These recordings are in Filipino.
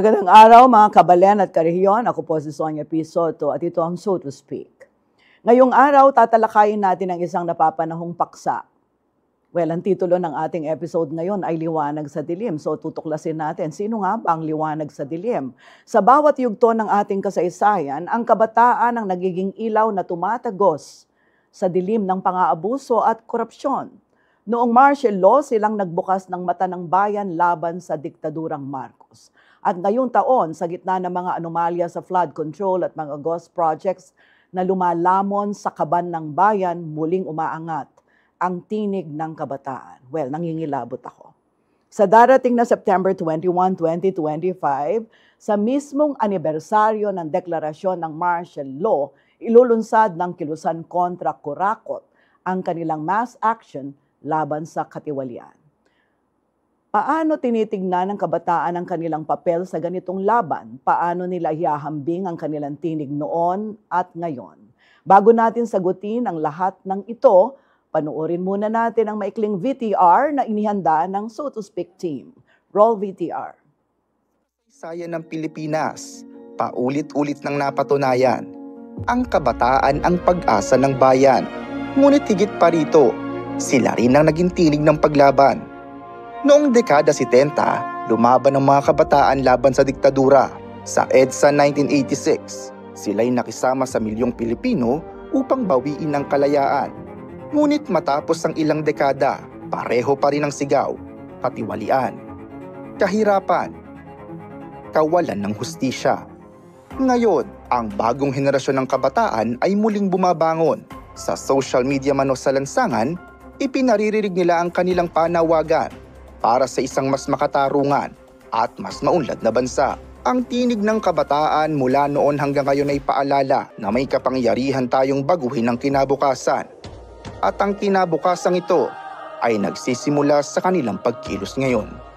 Magandang araw mga kabalen at karehiyon. Ako po si Sonia P. Soto at ito ang So to Speak. Ngayong araw, tatalakayin natin ang isang napapanahong paksa. Well, ang titulo ng ating episode ngayon ay Liwanag sa Dilim. So tutuklasin natin, sino nga ba ang liwanag sa dilim? Sa bawat yugto ng ating kasaysayan, ang kabataan ang nagiging ilaw na tumatagos sa dilim ng pang-aabuso at korupsyon. Noong martial law, silang nagbukas ng mata ng bayan laban sa diktadurang Marcos. At ngayong taon, sa gitna ng mga anomalya sa flood control at mga ghost projects na lumalamon sa kaban ng bayan, muling umaangat ang tinig ng kabataan. Well, nangingilabot ako. Sa darating na September 21, 2025, sa mismong anibersaryo ng deklarasyon ng martial law, ilulunsad ng Kilusan kontra Kurakot ang kanilang mass action laban sa katiwalian. Paano tinitignan ng kabataan ang kanilang papel sa ganitong laban? Paano nila ihahambing ang kanilang tinig noon at ngayon? Bago natin sagutin ang lahat ng ito, panuorin muna natin ang maikling VTR na inihanda ng So to Speak team. Roll VTR. Sayan ng Pilipinas, paulit-ulit nang napatunayan. Ang kabataan ang pag-asa ng bayan. Ngunit higit pa rito, sila rin ang naging tinig ng paglaban. Noong dekada 70, lumaban ang mga kabataan laban sa diktadura. Sa EDSA 1986, sila'y nakisama sa milyong Pilipino upang bawiin ang kalayaan. Ngunit matapos ang ilang dekada, pareho pa rin ang sigaw, katiwalian, kahirapan, kawalan ng hustisya. Ngayon, ang bagong henerasyon ng kabataan ay muling bumabangon. Sa social media man o sa lansangan, ipinaririnig nila ang kanilang panawagan para sa isang mas makatarungan at mas maunlad na bansa. Ang tinig ng kabataan mula noon hanggang ngayon ay paalala na may kapangyarihan tayong baguhin ang kinabukasan. At ang kinabukasang ito ay nagsisimula sa kanilang pagkilos ngayon.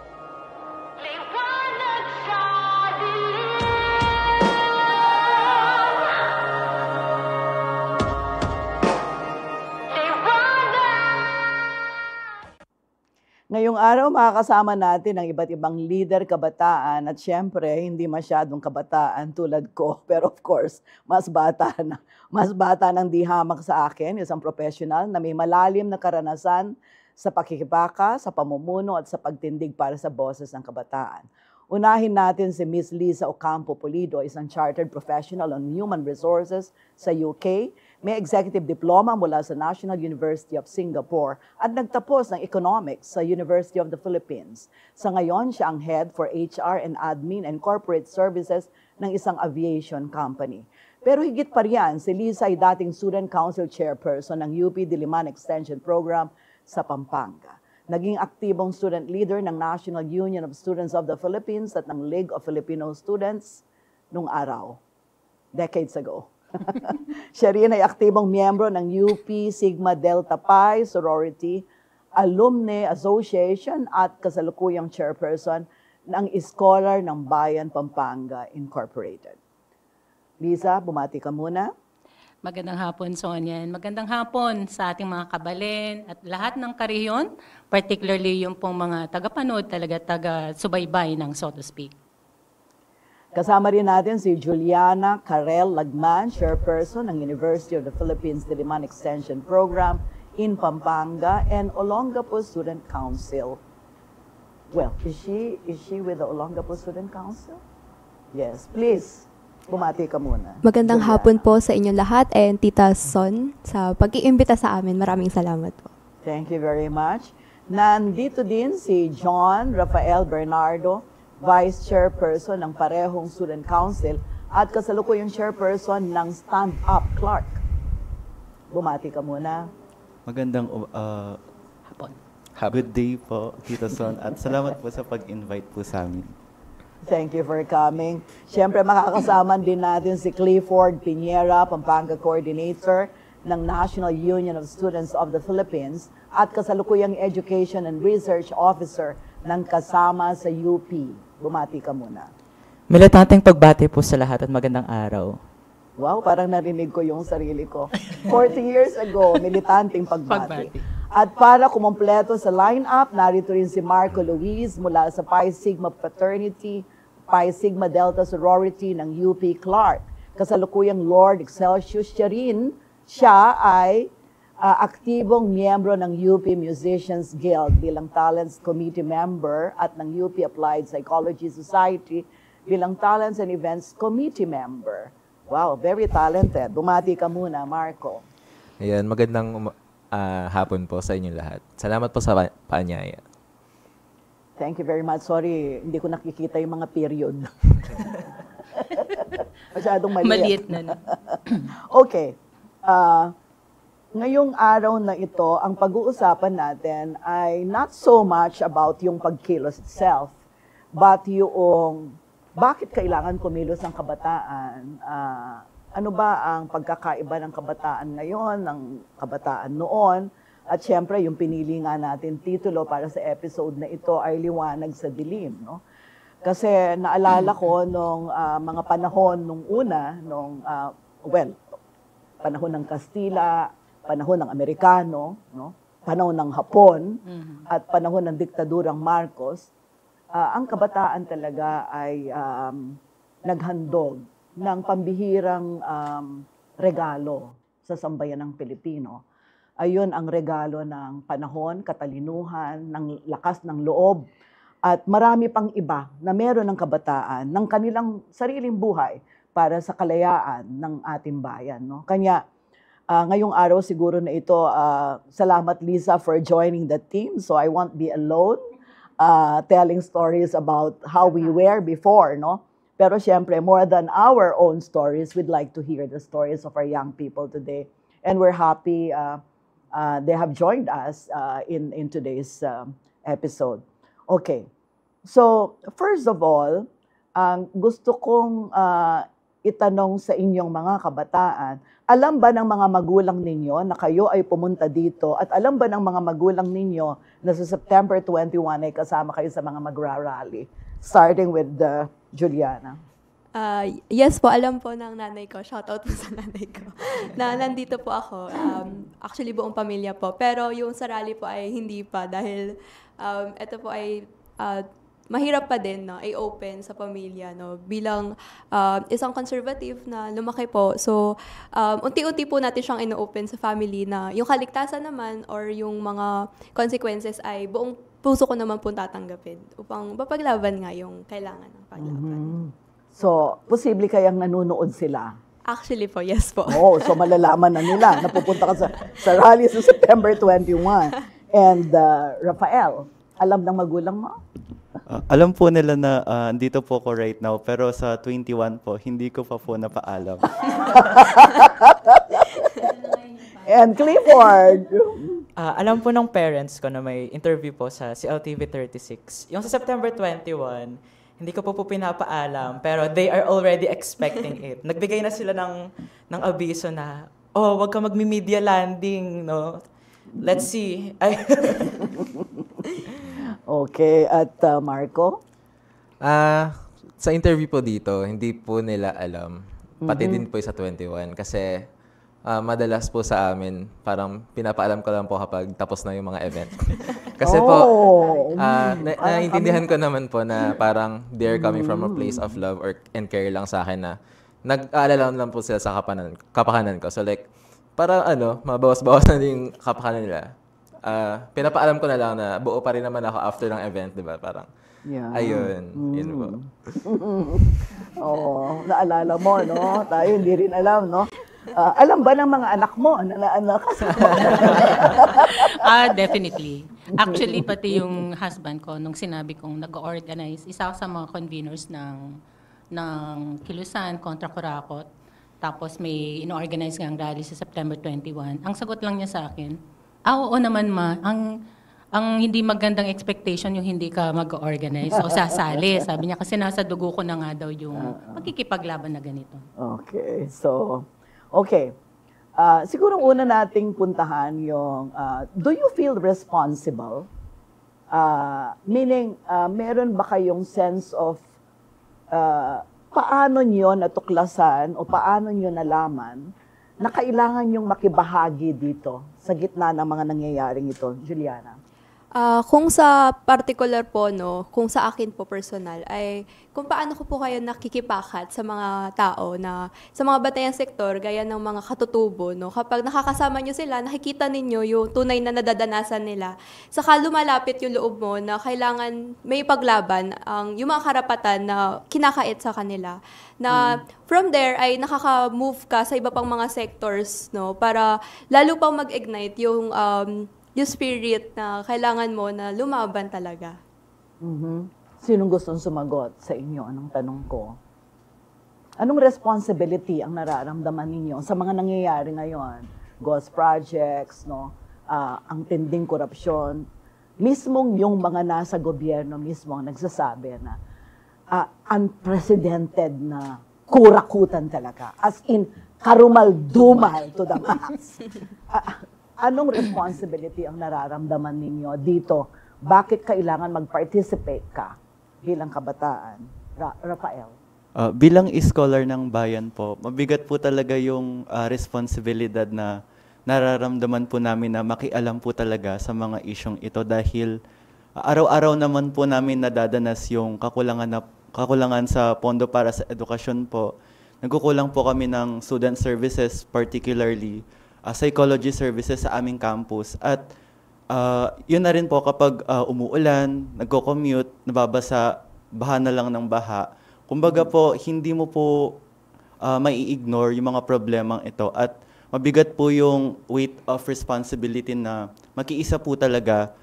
Ngayong araw, makakasama natin ang iba't ibang leader kabataan at syempre, hindi masyadong kabataan tulad ko. Pero of course, mas bata ng di hamak sa akin, isang professional na may malalim na karanasan sa pakikibaka, sa pamumuno at sa pagtindig para sa boses ng kabataan. Unahin natin si Ms. Liza Ocampo Pulido, isang chartered professional on human resources sa UK. May executive diploma mula sa National University of Singapore at nagtapos ng economics sa University of the Philippines. Sa ngayon, siya ang head for HR and Admin and Corporate Services ng isang aviation company. Pero higit pa riyan, si Liza ay dating Student Council Chairperson ng UP Diliman Extension Program sa Pampanga. Naging aktibong student leader ng National Union of Students of the Philippines at ng League of Filipino Students nung araw, decades ago. Siya rin ay aktibong miyembro ng UP Sigma Delta Pi Sorority Alumni Association at kasalukuyang chairperson ng Scholar ng Bayan Pampanga Incorporated. Liza, bumati ka muna. Magandang hapon, Sonia. Magandang hapon sa ating mga kabalen at lahat ng karehiyon, particularly yung pong mga tagapanood, taga-subaybay ng So to Speak. Kasama rin natin si Juliana Karel Lagman, Chairperson ng University of the Philippines Diliman Extension Program in Pampanga and Olongapo Student Council. Well, is she with the Olongapo Student Council? Yes, please. Bumati ka muna. Magandang hapon po sa inyong lahat and Tita Son sa pag-iimbita sa amin. Maraming salamat po. Thank you very much. Nandito din si John Rafael Bernardo, Vice Chairperson ng parehong Student Council at kasalukuyang Chairperson ng Stand Up Clark. Bumati ka muna. Magandang Hapon. good day po, Tita Son, at salamat po sa pag-invite po sa amin. Thank you for coming. Siyempre, makakasama din natin si Clifford Piñera, Pampanga Coordinator ng National Union of Students of the Philippines at kasalukuyang Education and Research Officer ng Kasama sa UP. Bumati ka muna. Militanteng pagbati po sa lahat at magandang araw. Wow, parang narinig ko yung sarili ko. 40 years ago, militanteng pagbati. At para kumumpleto sa lineup, narito rin si Marco Luis mula sa Pi Sigma Fraternity, Pi Sigma Delta sorority ng UP Clark. Kasalukuyang Lord Excelsius siya rin. Siya ay aktibong miyembro ng UP Musicians Guild bilang Talents Committee member at ng UP Applied Psychology Society bilang Talents and Events Committee member. Wow, very talented. Bumati ka muna, Marco. Ayan, magandang hapon po sa inyo lahat. Salamat po sa paanyaya. Thank you very much. Sorry, hindi ko nakikita yung mga period. Masyadong maliit. Maliit na. No? Okay. Ngayong araw na ito, ang pag-uusapan natin ay not so much about yung pagkilos itself, but yung bakit kailangan kumilos ang kabataan? Ano ba ang pagkakaiba ng kabataan ngayon, ng kabataan noon? At syempre, yung pinili nga natin titulo para sa episode na ito ay Liwanag sa Dilim. No? Kasi naalala ko nung mga panahon nung una, panahon ng Kastila, panahon ng Amerikano, no? Panahon ng Hapon, at panahon ng diktadurang Marcos, ang kabataan talaga ay naghandog ng pambihirang regalo sa sambayan ng Pilipino. Ayun ang regalo ng panahon, katalinuhan, ng lakas ng loob, at marami pang iba na meron ng kabataan ng kanilang sariling buhay para sa kalayaan ng ating bayan. No? Kanya, ngayong araw siguro na ito, salamat Lisa for joining the team. So I won't be alone telling stories about how we were before, no? Pero syempre, more than our own stories, we'd like to hear the stories of our young people today. And we're happy they have joined us in today's episode. Okay. So, first of all, gusto kong itanong sa inyong mga kabataan, alam ba ng mga magulang ninyo na kayo ay pumunta dito? At alam ba ng mga magulang ninyo na sa September 21 ay kasama kayo sa mga magra-rally? Starting with Juliana. Yes po, alam po ng nanay ko. Shoutout po sa nanay ko. Na nandito po ako. Actually, buong pamilya po. Pero yung sa rally po ay hindi pa dahil ito po ay mahirap pa din, no, i-open sa pamilya, no, bilang isang conservative na lumaki po. So, unti-unti po natin siyang ino-open sa family na yung kaligtasan naman or yung mga consequences ay buong puso ko naman po tatanggapin upang mapaglaban nga yung kailangan ng paglaban. So, posible kayang nanonood sila? Actually po, yes po. Oh, so malalaman na nila. Napupunta ka sa rally sa September 21. And Rafael, alam ng magulang mo? Alam po nila na dito po ko right now, pero sa 21 po, hindi ko pa po napaalam. And Clifford? Alam po ng parents ko na may interview po sa CLTV 36. Yung sa September 21, hindi ko po pinapaalam, pero they are already expecting it. Nagbigay na sila ng abiso na, wag ka magmi-media landing, no? Let's see. Okay, at Marco? Sa interview po dito, hindi po nila alam. Pati din po sa 21. Kasi madalas po sa amin, parang pinapaalam ko lang po kapag tapos na yung mga event. Kasi po, naiintindihan ko naman po na parang they're coming from a place of love and care lang sa akin na nag-aalala lang po sila sa kapakanan ko. So like, para mabawas-bawas na yung kapakanan nila. Pinapaalam ko na lang na buo pa rin naman ako after ng event, di ba? Parang, ayun, yun po. Naalala mo, no? Tayo hindi rin alam, no? Alam ba ng mga anak mo na naanak? Definitely. Actually, pati yung husband ko, nung sinabi kong nag-organize, isa ako sa mga conveners ng Kilusan kontra Kurakot. Tapos may ino-organize ngang rally sa September 21. Ang sagot lang niya sa akin, oo naman ma, ang hindi magandang expectation yung hindi ka mag-organize o sasali. Sabi niya kasi nasa dugo ko na nga daw yung magkikipaglaban na ganito. Okay, so, okay. Siguro una nating puntahan yung, do you feel responsible? Meaning, meron ba kayong sense of paano nyo natuklasan o paano nyo nalaman na kailangan yung makibahagi dito sa gitna ng mga nangyayaring ito? Juliana? Kung sa particular po, no, kung sa akin po personal, ay kung paano ko po kayo nakikipakat sa mga tao na sa mga batayang sektor, gaya ng mga katutubo, no, kapag nakakasama nyo sila, nakikita ninyo yung tunay na nadadanasan nila. Saka lumalapit yung loob mo na kailangan may paglaban ang yung mga karapatan na kinakait sa kanila. Na from there ay nakaka-move ka sa iba pang mga sectors, no, para lalo pang mag-ignite yung spirit na kailangan mo na lumaban talaga. Sinong gustong sumagot sa inyo? Anong tanong ko? Anong responsibility ang nararamdaman ninyo sa mga nangyayari ngayon? Ghost projects, no? Ang tinding korupsyon. Mismong yung mga nasa gobyerno mismo ang nagsasabi na unprecedented na kurakutan talaga. As in, karumal-dumal to the max. Anong responsibility ang nararamdaman ninyo dito? Bakit kailangan mag-participate ka bilang kabataan? Rafael? Bilang scholar ng bayan po, mabigat po talaga yung responsibilidad na nararamdaman po namin na makialam po talaga sa mga isyong ito dahil araw-araw naman po namin nadadanas yung kakulangan sa pondo para sa edukasyon po. Nagkukulang po kami ng student services, particularly psychology services sa aming campus. At yun na rin po kapag umuulan, nagko-commute, nababasa, baha na lang ng baha. Kumbaga po, hindi mo po mai-ignore yung mga problemang ito. At mabigat po yung weight of responsibility na makiisa po talaga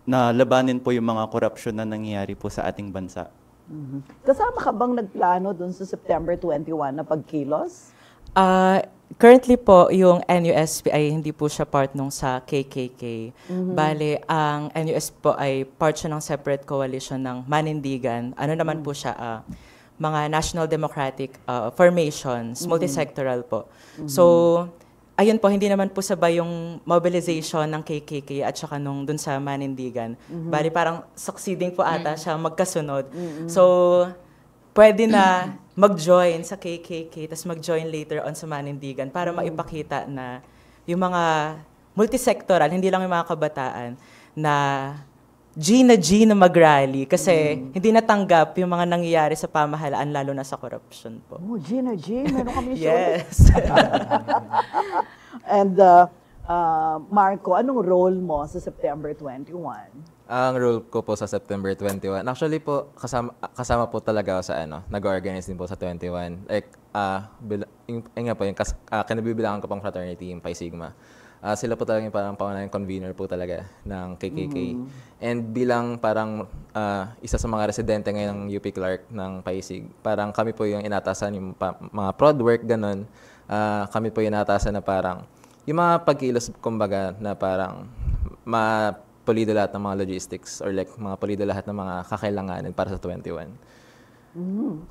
na labanin po yung mga korupsyon na nangyayari po sa ating bansa. Kasama ka bang nagplano dun sa September 21 na pagkilos? Currently po, yung NUSP ay hindi po siya part nung sa KKK. Bale, ang NUSP po ay part siya ng separate coalition ng Manindigan. Ano naman po siya, mga National Democratic formations, multisectoral po. So, ayun po, hindi naman po sabay yung mobilization ng KKK at saka nung dun sa Manindigan. Bale, parang succeeding po ata siya magkasunod. So, pwede na mag-join sa KKK, tapos mag-join later on sa Manindigan para maipakita na yung mga multisectoral, hindi lang yung mga kabataan, na G na mag-rally kasi hindi natanggap yung mga nangyayari sa pamahalaan, lalo na sa corruption po. Oh, G. Meron kami Yes. And Marco, anong role mo sa September 21? Ang role ko po sa September 21, actually po, kasama po talaga ako sa nag-organize din po sa 21. Like, yung kinabibilangan ko pang fraternity, yung Pi Sigma. Sila po talaga yung parang pangunahing convener po talaga ng KKK. And bilang parang isa sa mga residente ngayon ng UP Clark ng Pi Sig, parang kami po yung inatasan yung mga prod work, ganun. Kami po yung inatasan na parang, yung mga pagkilos, kumbaga, na parang pulido lahat ng mga logistics or like mga pulido lahat ng mga kakailanganin para sa 21.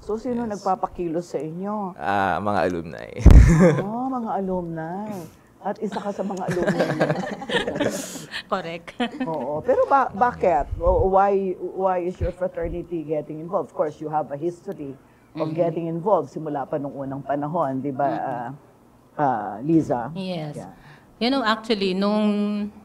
So, sino nagpapakilos sa inyo? Mga alumni. Mga alumni. At isa ka sa mga alumni. Correct. Oo. Pero bakit? Why is your fraternity getting involved? Of course, you have a history of getting involved simula pa nung unang panahon, di ba, Liza? Yes. Yeah. You know, actually, nung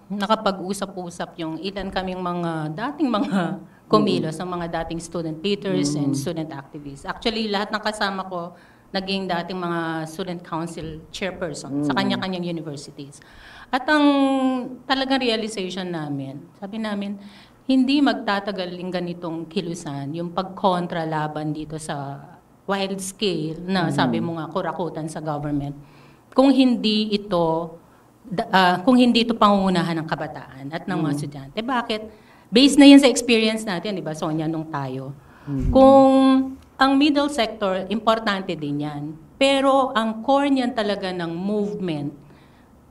nakapag-usap-usap yung ilan kaming mga dating mga kumilos, ang mga dating student leaders and student activists. Actually, lahat ng kasama ko, naging dating mga student council chairperson sa kanya-kanyang universities. At ang talagang realization namin, sabi namin, hindi magtatagal yung ganitong kilusan, yung pagkontra laban dito sa wild scale na sabi mo nga, kurakutan sa government, kung hindi ito pangungunahan ng kabataan at ng mga estudyante. Bakit? Based na yan sa experience natin, di ba, Sonia, nung tayo. Kung ang middle sector, importante din yan. Pero ang core niyan talaga ng movement,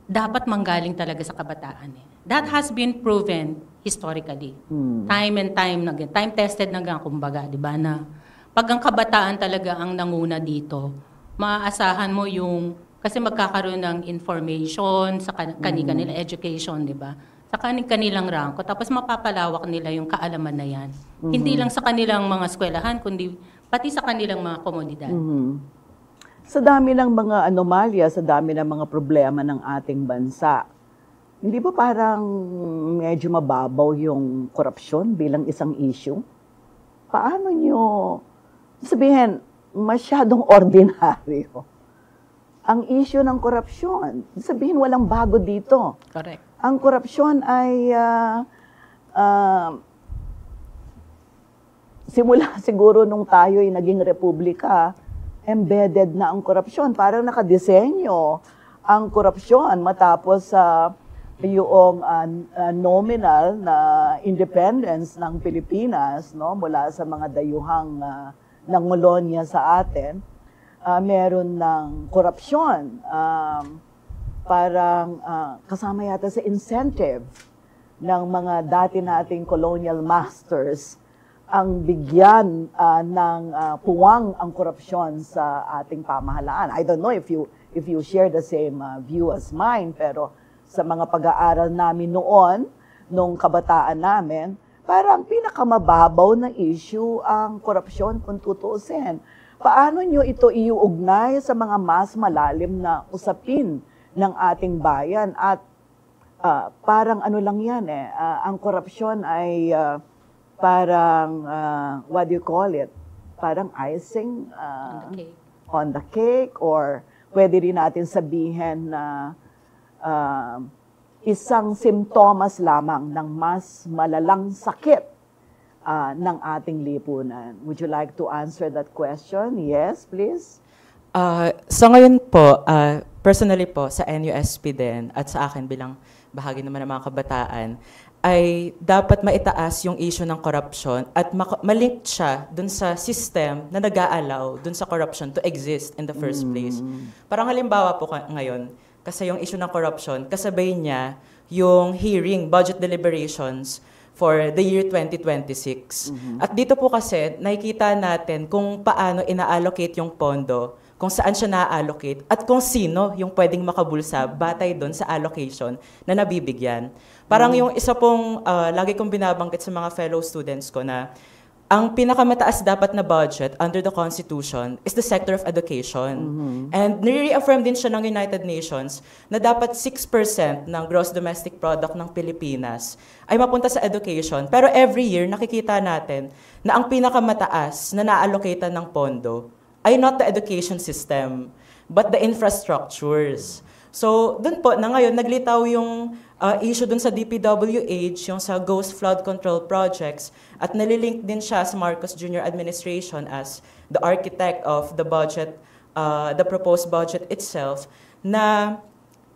dapat manggaling talaga sa kabataan. That has been proven historically. Time and time, time-tested na gan, kumbaga, di ba, na pag ang kabataan talaga ang nanguna dito, maaasahan mo yung kasi magkakaroon ng information sa kanila education, di ba? Sa kanilang rangko. Tapos mapapalawak nila yung kaalaman na yan. Hindi lang sa kanilang mga eskwelahan, kundi pati sa kanilang mga komunidad. Sa dami ng mga anomalya, sa dami ng mga problema ng ating bansa, Hindi ba parang medyo mababaw yung korupsyon bilang isang issue? Paano nyo, sabihin, masyadong ordinaryo ang issue ng korupsyon? Sabihin, walang bago dito. Correct. Ang korupsyon ay simula siguro nung tayo ay naging republika, embedded na ang korupsyon. Parang nakadesenyo ang korupsyon matapos yung nominal na independence ng Pilipinas, no, mula sa mga dayuhang nangolonya sa atin, meron ng korupsyon. Parang kasama yata sa incentive ng mga dati nating colonial masters ang bigyan ng puwang ang korupsyon sa ating pamahalaan. I don't know if you share the same view as mine, pero sa mga pag-aaral namin noon, nung kabataan namin, parang pinakamababaw na issue ang korupsyon kung tutuusin. Paano nyo ito iuugnay sa mga mas malalim na usapin ng ating bayan? At parang ano lang yan ang korupsyon ay parang, what do you call it? Parang icing on the cake, or pwede rin natin sabihin na isang simptomas lamang ng mas malalang sakit ng ating lipunan. Would you like to answer that question? Yes, please. Sa ngayon po, personally po, sa NUSP din, at sa akin bilang bahagi naman ng mga kabataan, ay dapat maitaas yung issue ng corruption at malink siya dun sa system na nag-aalaw dun sa corruption to exist in the first place. Parang halimbawa po ngayon, kasi yung issue ng corruption, kasabay niya yung hearing, budget deliberations for the year 2026. At dito po kasi, nakikita natin kung paano ina-allocate yung pondo, kung saan siya na-allocate, at kung sino yung pwedeng makabulsa batay doon sa allocation na nabibigyan. Parang yung isa pong lagi kong binabanggit sa mga fellow students ko na ang pinakamataas dapat na budget under the Constitution is the sector of education. And nire-reaffirm din siya ng United Nations na dapat 6% ng gross domestic product ng Pilipinas ay mapunta sa education. Pero every year, nakikita natin na ang pinakamataas na na-allocatean ng pondo ay not the education system, but the infrastructures. So, dun po, na ngayon, naglitaw yung issue dun sa DPWH, yung sa Ghost Flood Control Projects, at nalilink din siya sa Marcos Jr. Administration as the architect of the budget, the proposed budget itself, na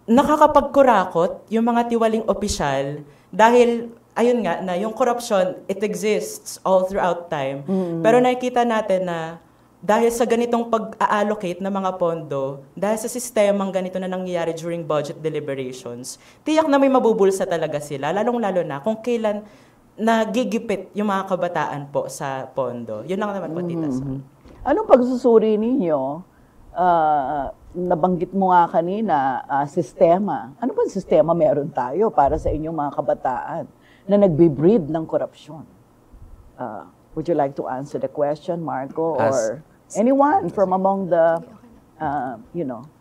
nakakapagkurakot yung mga tiwaling opisyal dahil, ayun nga, na yung corruption, it exists all throughout time. Pero nakikita natin na dahil sa ganitong pag-allocate ng mga pondo, dahil sa sistemang ganito na nangyayari during budget deliberations, tiyak na may mabubulsa talaga sila, lalong-lalo na kung kailan nagigipit yung mga kabataan po sa pondo. Yun lang naman po, Tita Sol. Anong pagsusuri ninyo? Nabanggit mo nga kanina, sistema. Ano ba sistema meron tayo para sa inyong mga kabataan na nagbe-breed ng korupsyon? Would you like to answer the question, Marco, or anyone from among the,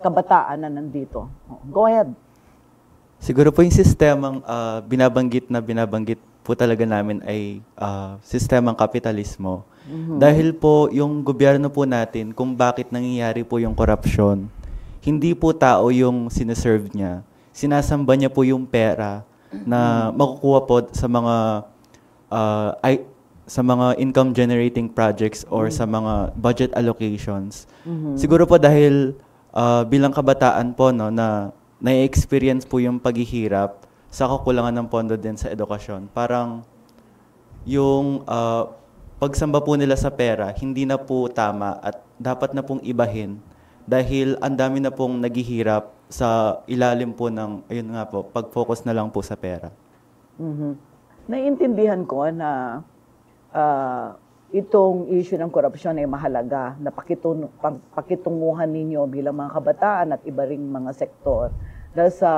kabataan na nandito? Go ahead. Siguro po yung sistemang binabanggit po talaga namin ay sistemang kapitalismo. Dahil po yung gobyerno po natin, kung bakit nangyayari po yung korupsyon, hindi po tao yung sineserve niya. Sinasamba niya po yung pera na makukuha po sa mga income-generating projects or sa mga budget allocations. Siguro po dahil bilang kabataan po na na-experience po yung paghihirap sa kakulangan ng pondo din sa edukasyon. Parang yung pagsamba po nila sa pera, hindi na po tama at dapat na pong ibahin dahil ang dami na pong naghihirap sa ilalim po ng, ayun nga po, pag-focus na lang po sa pera. Naiintindihan ko na itong issue ng korupsyon ay mahalaga na pakitunguhan ninyo bilang mga kabataan at iba ring mga sektor dahil sa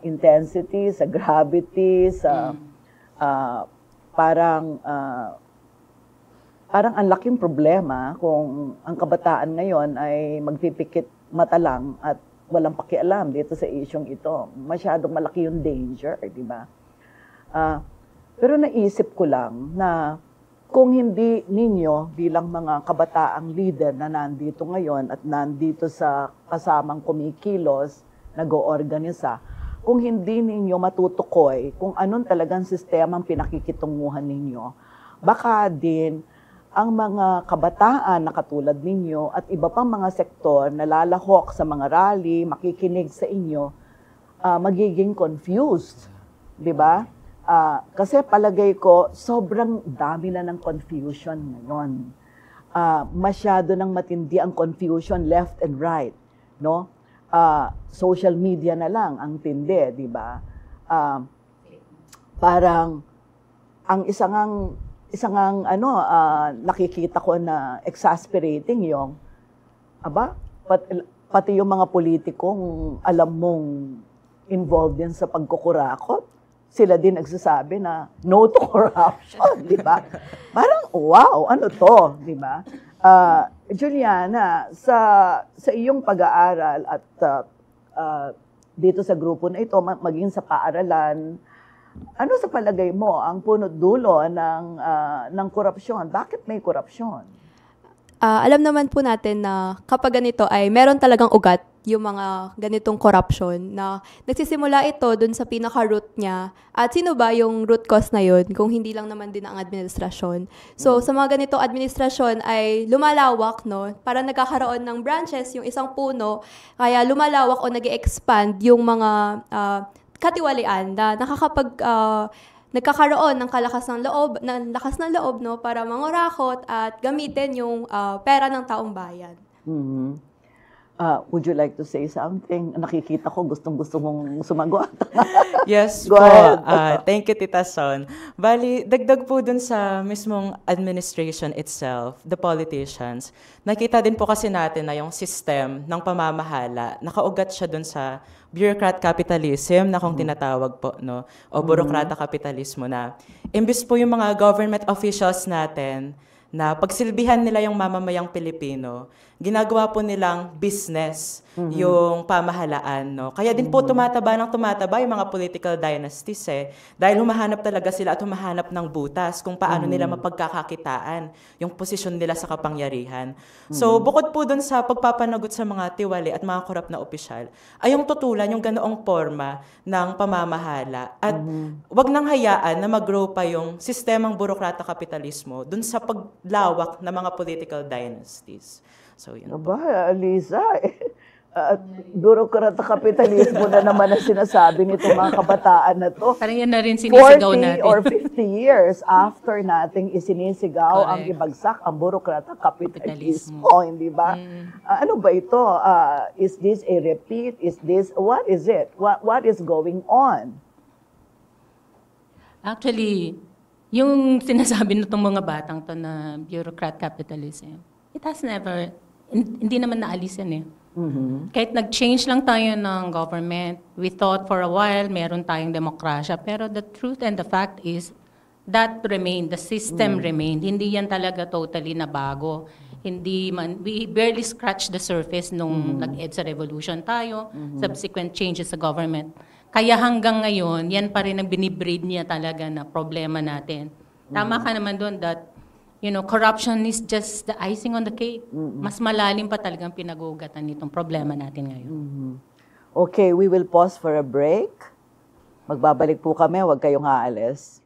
intensity, sa gravity, sa parang ang laking problema kung ang kabataan ngayon ay magpipikit mata lang at walang pakialam dito sa isyong ito. Masyadong malaki yung danger, di ba? Pero naisip ko lang na kung hindi ninyo bilang mga kabataang leader na nandito ngayon at nandito sa kasamang kumikilos, nag-oorganisa, kung hindi ninyo matutukoy kung anong talagang sistemang pinakikitunguhan ninyo, baka din ang mga kabataan na katulad ninyo at iba pang mga sektor na lalahok sa mga rally, makikinig sa inyo, magiging confused. Di ba? Kasi palagay ko, sobrang dami na ng confusion ngayon. Masyado nang matindi ang confusion left and right. No? Social media na lang ang tindi, di ba? Parang ang isang nakikita ko na exasperating yung, pati yung mga politikong alam mong involved din sa pagkukurakot, sila din nagsasabi na no to corruption, di ba? Parang, wow, ano to, di ba? Juliana, sa iyong pag-aaral at dito sa grupo na ito, maging sa paaralan, ano sa palagay mo ang punot dulo ng korupsyon? Bakit may korupsyon? Alam naman po natin na kapag ganito ay meron talagang ugat yung mga ganitong corruption na nagsisimula ito dun sa pinaka-root niya. At sino ba yung root cause na yun kung hindi lang naman din ang administrasyon? So, sa mga ganitong administrasyon ay lumalawak, no? Para nagkakaroon ng branches yung isang puno, kaya lumalawak o nag-expand yung mga katiwalian na nagkakaroon ng lakas ng loob, no? Para mangurakot at gamitin yung pera ng taong bayan. Mm-hmm. Would you like to say something? Nakikita ko, gustong-gusto mong sumagot. Yes Go po. ahead. Thank you, Tita Son. Bali, dagdag po dun sa mismong administration itself, the politicians, nakita din po kasi natin na yung system ng pamamahala, nakaugat siya dun sa bureaucrat capitalism na kung tinatawag po, no? O burokrata kapitalismo na imbis po yung mga government officials natin na pagsilbihan nila yung mamamayang Pilipino, ginagawa po nilang business yung pamahalaan, no? Kaya din po tumataba yung mga political dynasties dahil humahanap talaga sila at humahanap ng butas kung paano nila mapagkakakitaan yung posisyon nila sa kapangyarihan. So, bukod po dun sa pagpapanagot sa mga tiwali at mga korap na opisyal, ay yung tutulan yung ganoong forma ng pamamahala at wag nang hayaan na mag-grow pa yung sistemang burokrata kapitalismo dun sa paglawak ng mga political dynasties. So, yun. Aba, Lisa, burokrata kapitalismo na naman ang sinasabi nitong mga kabataan na to. Parang yan na rin sinisigaw 40 natin. or 50 years after nating isinisigaw ang Correct. ibagsak ang burokrata kapitalismo, Kapitalismo. hindi ba? Ano ba ito? Is this a repeat? What is it? What is going on? Actually, yung sinasabi nitong mga batang to na bureaucrat capitalism, it has never, hindi naman naalis yan eh. Kahit nag-change lang tayo ng government, we thought for a while meron tayong demokrasya, pero the truth and the fact is that remained, the system remained. Hindi yan talaga totally na bago. Hindi man, we barely scratched the surface nung nag-EDSA revolution tayo, subsequent changes sa government. Kaya hanggang ngayon, yan pa rin ang binibreed niya talaga na problema natin. Tama ka naman doon that corruption is just the icing on the cake. Mas malalim pa talagang pinag-uugatan nitong problema natin ngayon. Okay, we will pause for a break. Magbabalik po kami, huwag kayong aalis.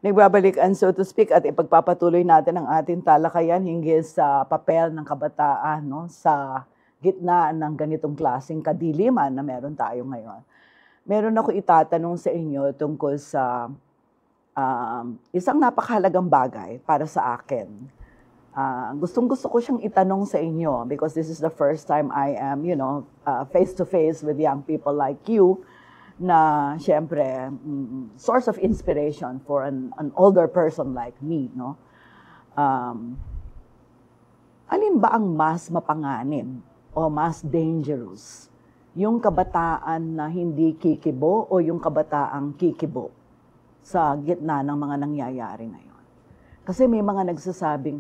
Nagbabalikan, so to speak, at ipagpapatuloy natin ang ating talakayan hinggil sa papel ng kabataan, no, sa gitna ng ganitong klaseng kadiliman na meron tayo ngayon. Meron ako itatanong sa inyo tungkol sa isang napakahalagang bagay para sa akin. Gustong-gusto ko siyang itanong sa inyo because this is the first time I am, face-to-face with young people like you, na siyempre source of inspiration for an older person like me, no? Alin ba ang mas mapanganib o mas dangerous? Yung kabataan na hindi kikibo o yung kabataang kikibo sa gitna ng mga nangyayari ngayon? Kasi may mga nagsasabing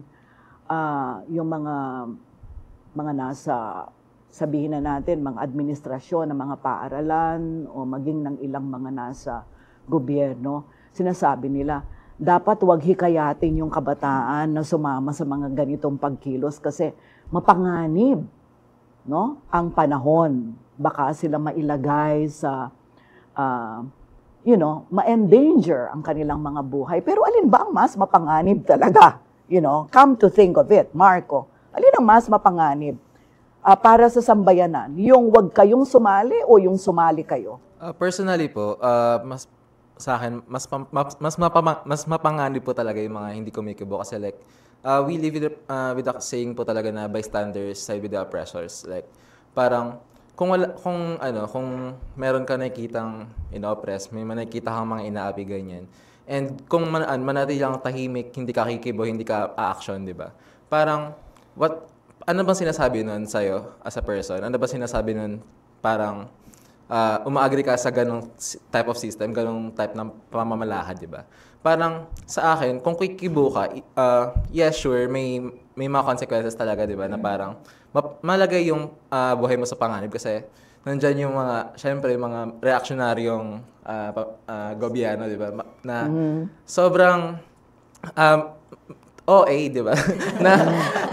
yung mga nasa, sabihin na natin, mga administrasyon ng mga paaralan o maging ng ilang mga nasa gobyerno, sinasabi nila, dapat wag hikayatin yung kabataan na sumama sa mga ganitong pagkilos kasi mapanganib, no, ang panahon. Baka sila mailagay sa, ma-endanger ang kanilang mga buhay. Pero alin ba ang mas mapanganib talaga? Come to think of it, Marco, alin ang mas mapanganib? Para sa sambayanan, yung wag kayong sumali o yung sumali kayo? Personally po, mas sa akin, mas mapanganib po talaga yung mga hindi kumikibo kasi like, we live with a saying po talaga na bystanders side with the oppressors. Like, parang, kung meron ka nakikitang ino-oppress, may nakikita kang mga inaapi ganyan. And kung manatili lang tahimik, hindi ka kikibo, hindi ka a-action, di ba? Parang, ano bang sinasabi nun sa'yo as a person? Ano ba sinasabi nun parang uma-agree ka sa ganong type of system, ganong type ng pamamalakad, di ba? Parang sa akin, kung kikibo ka, yes, sure, may mga consequences talaga, di ba? Na parang malagay yung buhay mo sa panganib kasi nandyan yung mga, syempre, mga reactionaryong gobyerno, di ba? Na sobrang OA, di ba?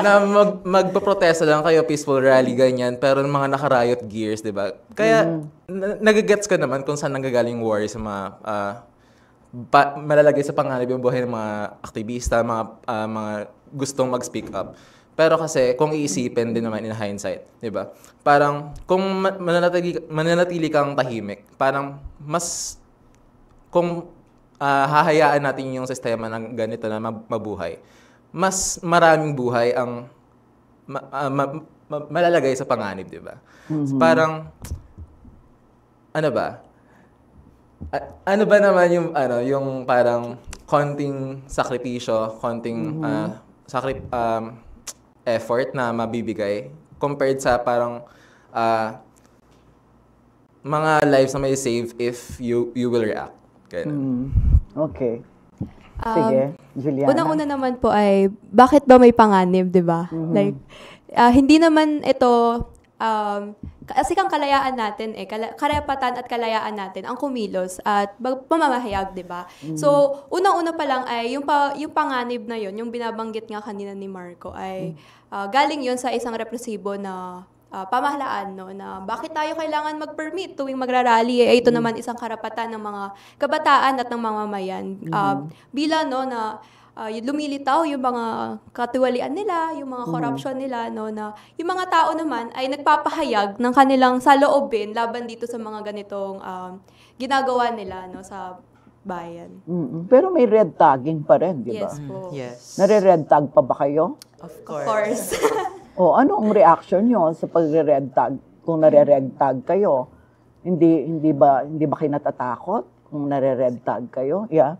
na magpaprotesta lang kayo, peaceful rally, ganyan, pero mga naka-riot gears, di ba? Kaya, nagagets ko naman kung saan nanggagaling war sa mga, malalagay sa panganib yung buhay ng mga aktivista, mga gustong mag-speak up. Pero kasi, kung iisipin din naman in hindsight, di ba? Parang, kung mananatili kang tahimik, parang kung hahayaan natin yung sistema ng ganito na mabuhay, mas maraming buhay ang malalagay sa panganib, di ba? So parang, ano ba? Ano ba naman yung parang konting sakripisyo, konting effort na mabibigay compared sa parang mga lives na may save if you will react. Okay. Sige, Juliana. Unang-una naman po ay, bakit ba may panganib, di ba? Like, hindi naman ito, kasi kang kalayaan natin, karapatan at kalayaan natin ang kumilos at pamamahayag, di ba? So, unang-una pa lang ay, yung panganib na yon, yung binabanggit nga kanina ni Marco, ay galing yon sa isang represibo na pamahalaan, no, na bakit tayo kailangan mag-permit tuwing magrarally, ito naman isang karapatan ng mga kabataan at ng mamamayan. Bilang, no, na lumilitaw yung mga katiwalian nila, yung mga corruption nila, no, na yung mga tao naman ay nagpapahayag ng kanilang saloobin laban dito sa mga ganitong ginagawa nila, no, sa bayan. Pero may red tagging pa rin, di ba? Yes po. Yes. Nare-red tag pa ba kayo? Of Of course. course. O ano ang reaction nyo sa pagre-red tag? Kung nare-red tag kayo, hindi ba kayo natatakot kung nare-red tag kayo? Yeah.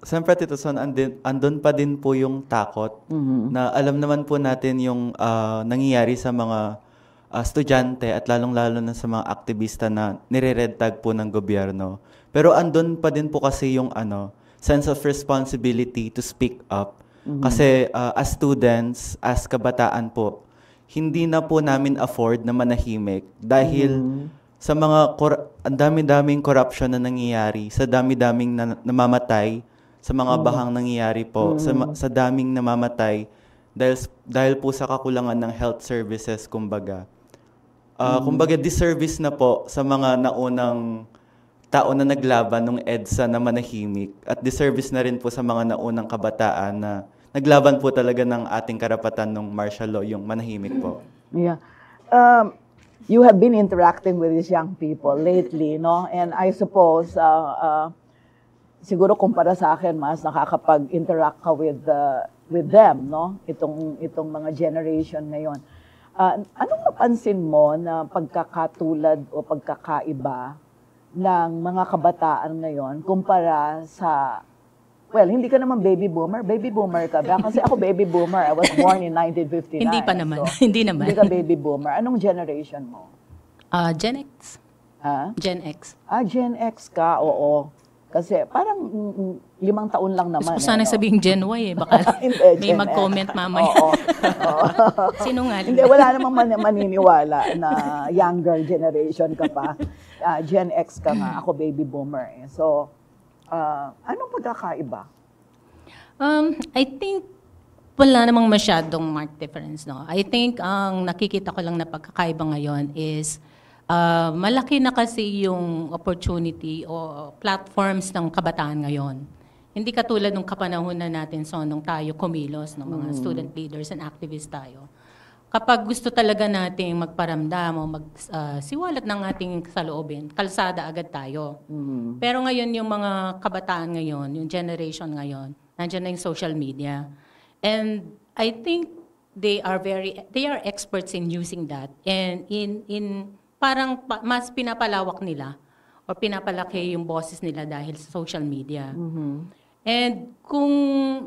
Siyempre, Tito Son, andun pa din po yung takot na alam naman po natin yung nangyayari sa mga estudyante at lalong-lalo na sa mga aktivista na nire-red tag po ng gobyerno. Pero andun pa din po kasi yung sense of responsibility to speak up. Kasi as students, as kabataan po, hindi na po namin afford na manahimik dahil sa mga ang dami-daming corruption na nangyayari, sa dami-daming namamatay, sa mga bahang nangyayari po, sa daming namamatay dahil po sa kakulangan ng health services, kumbaga. Kumbaga, disservice na po sa mga naunang tao na naglaban nung EDSA na manahimik at disservice na rin po sa mga naunang kabataan na naglaban po talaga ng ating karapatan ng martial law, yung manahimik po. Yeah. You have been interacting with these young people lately, no? And I suppose, siguro kumpara sa akin, mas nakakapag-interact ka with them, no? Itong mga generation ngayon. Anong napansin mo na pagkakatulad o pagkakaiba ng mga kabataan ngayon kumpara sa, well, hindi ka naman baby boomer ka ba? Kasi ako baby boomer, I was born in 1959. Hindi pa naman, So, hindi naman. Hindi ka baby boomer. Anong generation mo? Gen X. Ha? Gen X. Gen X ka, oo. Kasi parang 5 taon lang naman. Gusto ko sana sabihin Gen Y eh. Baka Hindi, may Gen mag-comment X. mamaya. Oo. Sinungaling. Hindi, wala namang maniniwala na younger generation ka pa. Gen X ka nga. Ako baby boomer eh. So, anong pagkakaiba? I think wala namang masyadong marked difference. No? I think ang nakikita ko lang na pagkakaiba ngayon is malaki na kasi yung opportunity o platforms ng kabataan ngayon. Hindi katulad nung kapanahunan natin nung tayo kumilos, ng mga student leaders and activists tayo. Kapag gusto talaga nating magparamdam o magsiwalat ng ating saloobin, kalsada agad tayo. Pero ngayon yung mga kabataan ngayon, yung generation ngayon, nandiyan na yung social media. And I think they are experts in using that. And parang mas pinapalawak nila o pinapalaki yung boses nila dahil sa social media. And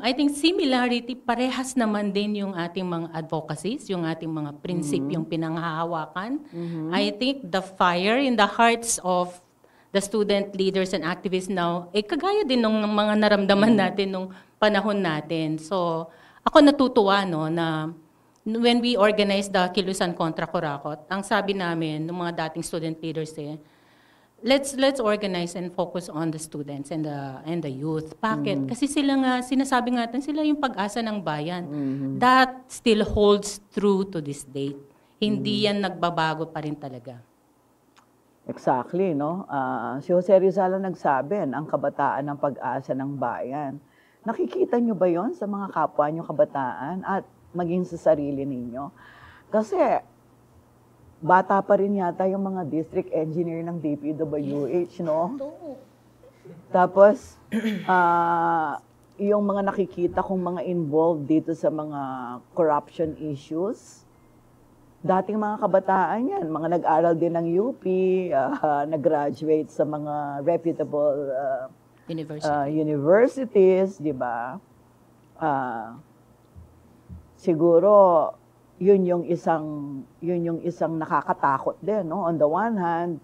I think similarity, parehas naman din yung ating mga advocacies, yung ating mga prinsipyong pinanghahawakan. I think the fire in the hearts of the student leaders and activists now, kagaya din ng mga naramdaman natin nung panahon natin. So, ako natutuwa na when we organized the Kilusan Kontra Kurakot, ang sabi namin ng mga dating student leaders let's organize and focus on the students and the youth. Bakit? Kasi sinasabi natin sila yung pag-asa ng bayan. That still holds true to this date. Hindi yan nagbabago pa rin talaga. Exactly, no? Si Jose Rizal ang nagsabi, ang kabataan ng pag-asa ng bayan. Nakikita nyo ba yon sa mga kapwa nyo kabataan at maging sa sarili ninyo? Kasi bata pa rin yata yung mga district engineer ng DPWH, no? Tapos, yung mga nakikita kong mga involved dito sa mga corruption issues, dating mga kabataan yan, mga nag-aral din ng UP, nag-graduate sa mga reputable universities, di ba? Siguro, yun yung isang nakakatakot din, no? On the one hand,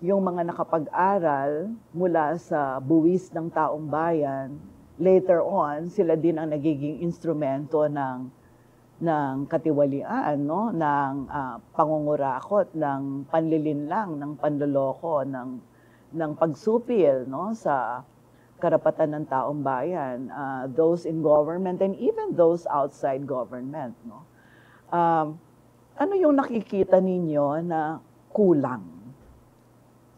yung mga nakapag-aral mula sa buwis ng taong bayan, later on, sila din ang nagiging instrumento ng katiwalian, no? Ng pangungurakot, ng panlilinlang, ng panloloko, ng pagsupil, no? Sa karapatan ng taong bayan, those in government and even those outside government, no? Ano yung nakikita ninyo na kulang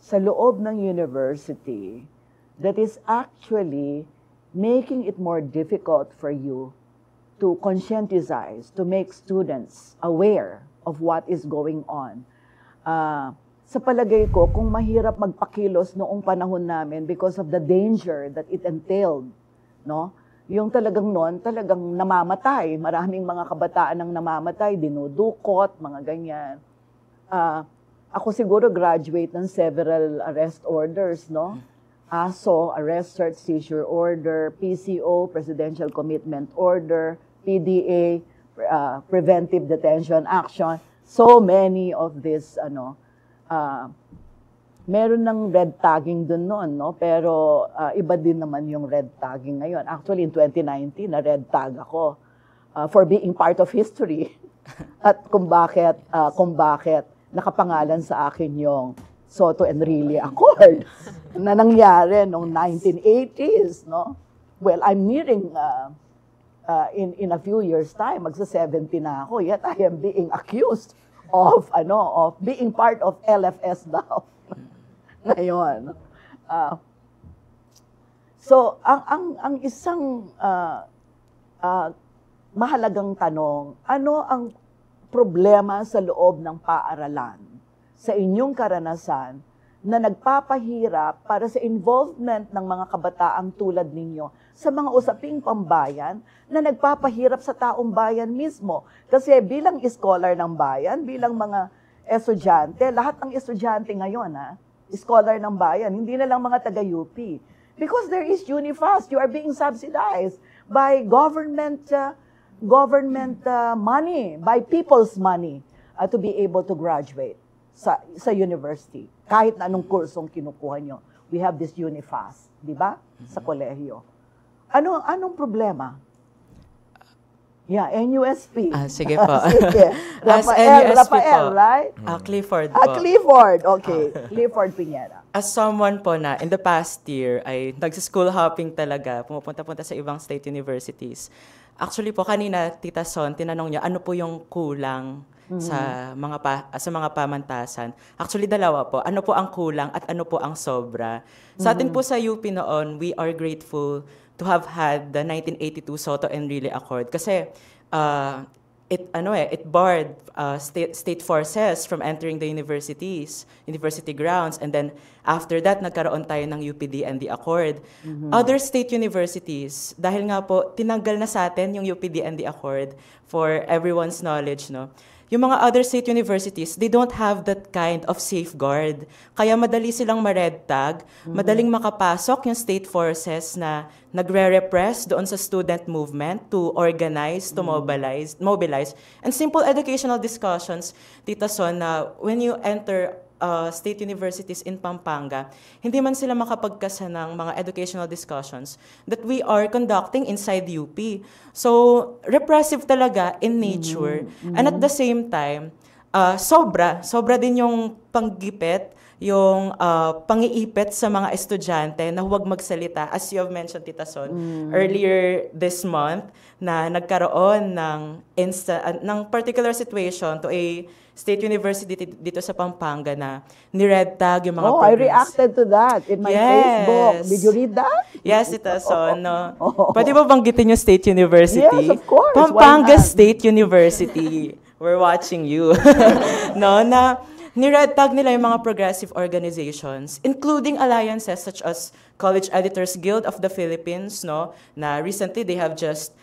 sa loob ng university that is actually making it more difficult for you to conscientize, to make students aware of what is going on? Sa palagay ko, kung mahirap magpakilos noong panahon namin because of the danger that it entailed, no? Yung talagang namamatay. Maraming mga kabataan ang namamatay, dinudukot, mga ganyan. Ako siguro graduate ng several arrest orders, no? ASO, Arrest, Search, Seizure Order, PCO, Presidential Commitment Order, PDA, Preventive Detention Action. So many of this, meron ng red tagging dun noon, no? Pero iba din naman yung red tagging ngayon. Actually, in 2019, na-red tag ako for being part of history. At kung bakit nakapangalan sa akin yung Soto Enrile Accords na nangyari noong 1980s, no? Well, I'm nearing, in a few years' time, magsa-70 na ako, yet I am being accused of being part of LFS daw. Ngayon. Ah, so, ang isang mahalagang tanong, ano ang problema sa loob ng paaralan sa inyong karanasan na nagpapahirap para sa involvement ng mga kabataang tulad ninyo sa mga usaping pambayan na nagpapahirap sa taong bayan mismo? Kasi bilang scholar ng bayan, bilang mga estudyante, lahat ng estudyante ngayon, scholar ng bayan, hindi na lang mga taga-UP. Because there is Unifast, you are being subsidized by government money, by people's money, to be able to graduate sa university. Kahit na anong kursong kinukuha nyo. We have this Unifast, di ba? Sa kolehiyo. Anong problema? Yeah, NUSP. Sige po. Sige. As Rafael, NUSP po. Right? Clifford po. Clifford. Okay. Clifford Piñera. As someone po na in the past year ay nagsi-school hopping talaga, pumupunta-punta sa ibang state universities. Actually po, kanina, Tita Son, tinanong niya, ano po yung kulang sa mga pamantasan? Actually, dalawa po. Ano po ang kulang at ano po ang sobra? Sa atin po sa UP noon, we are grateful to have had the 1982 Soto Enrile Accord kasi it barred state forces from entering the university grounds, and then after that nagkaroon tayo ng UPD&D Accord. Other state universities, dahil nga po tinanggal na sa atin yung UPD&D Accord, for everyone's knowledge, no. Yung mga other state universities, they don't have that kind of safeguard. Kaya madali silang ma-red tag, madaling makapasok yung state forces na nagre-repress doon sa student movement to organize, to mobilize. And simple educational discussions, Tita Son, na when you enter state universities in Pampanga, hindi man sila makapagkasa ng mga educational discussions that we are conducting inside UP. So, repressive talaga in nature. And at the same time, sobra din yung panggipit, yung pangiipit sa mga estudyante na huwag magsalita. As you have mentioned, Tita Son, earlier this month, na nagkaroon ng particular situation to a state university dito sa Pampanga na ni-red tag yung mga programs. I reacted to that in my Facebook. Did you read that? Yes, Tita Son. No? Pwede ba banggitin yung state university? Yes, of course. Pampanga State University. We're watching you. No, na ni-red tag nila yung mga progressive organizations, including alliances such as College Editors Guild of the Philippines, no, na recently they have just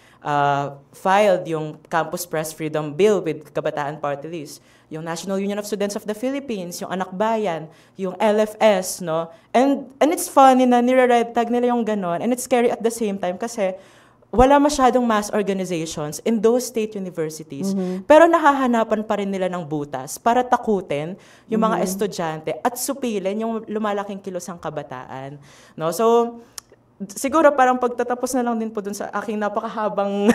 filed yung Campus Press Freedom Bill with Kabataan Party List, yung National Union of Students of the Philippines, yung Anak Bayan, yung LFS, no? And it's funny na nire-red tag nila yung ganon, and it's scary at the same time kasi wala masyadong mass organizations in those state universities, pero nahahanapan pa rin nila ng butas para takutin yung mga estudyante at supilin yung lumalaking kilosang kabataan, no? So, siguro parang pagtatapos na lang din po dun sa aking napakahabang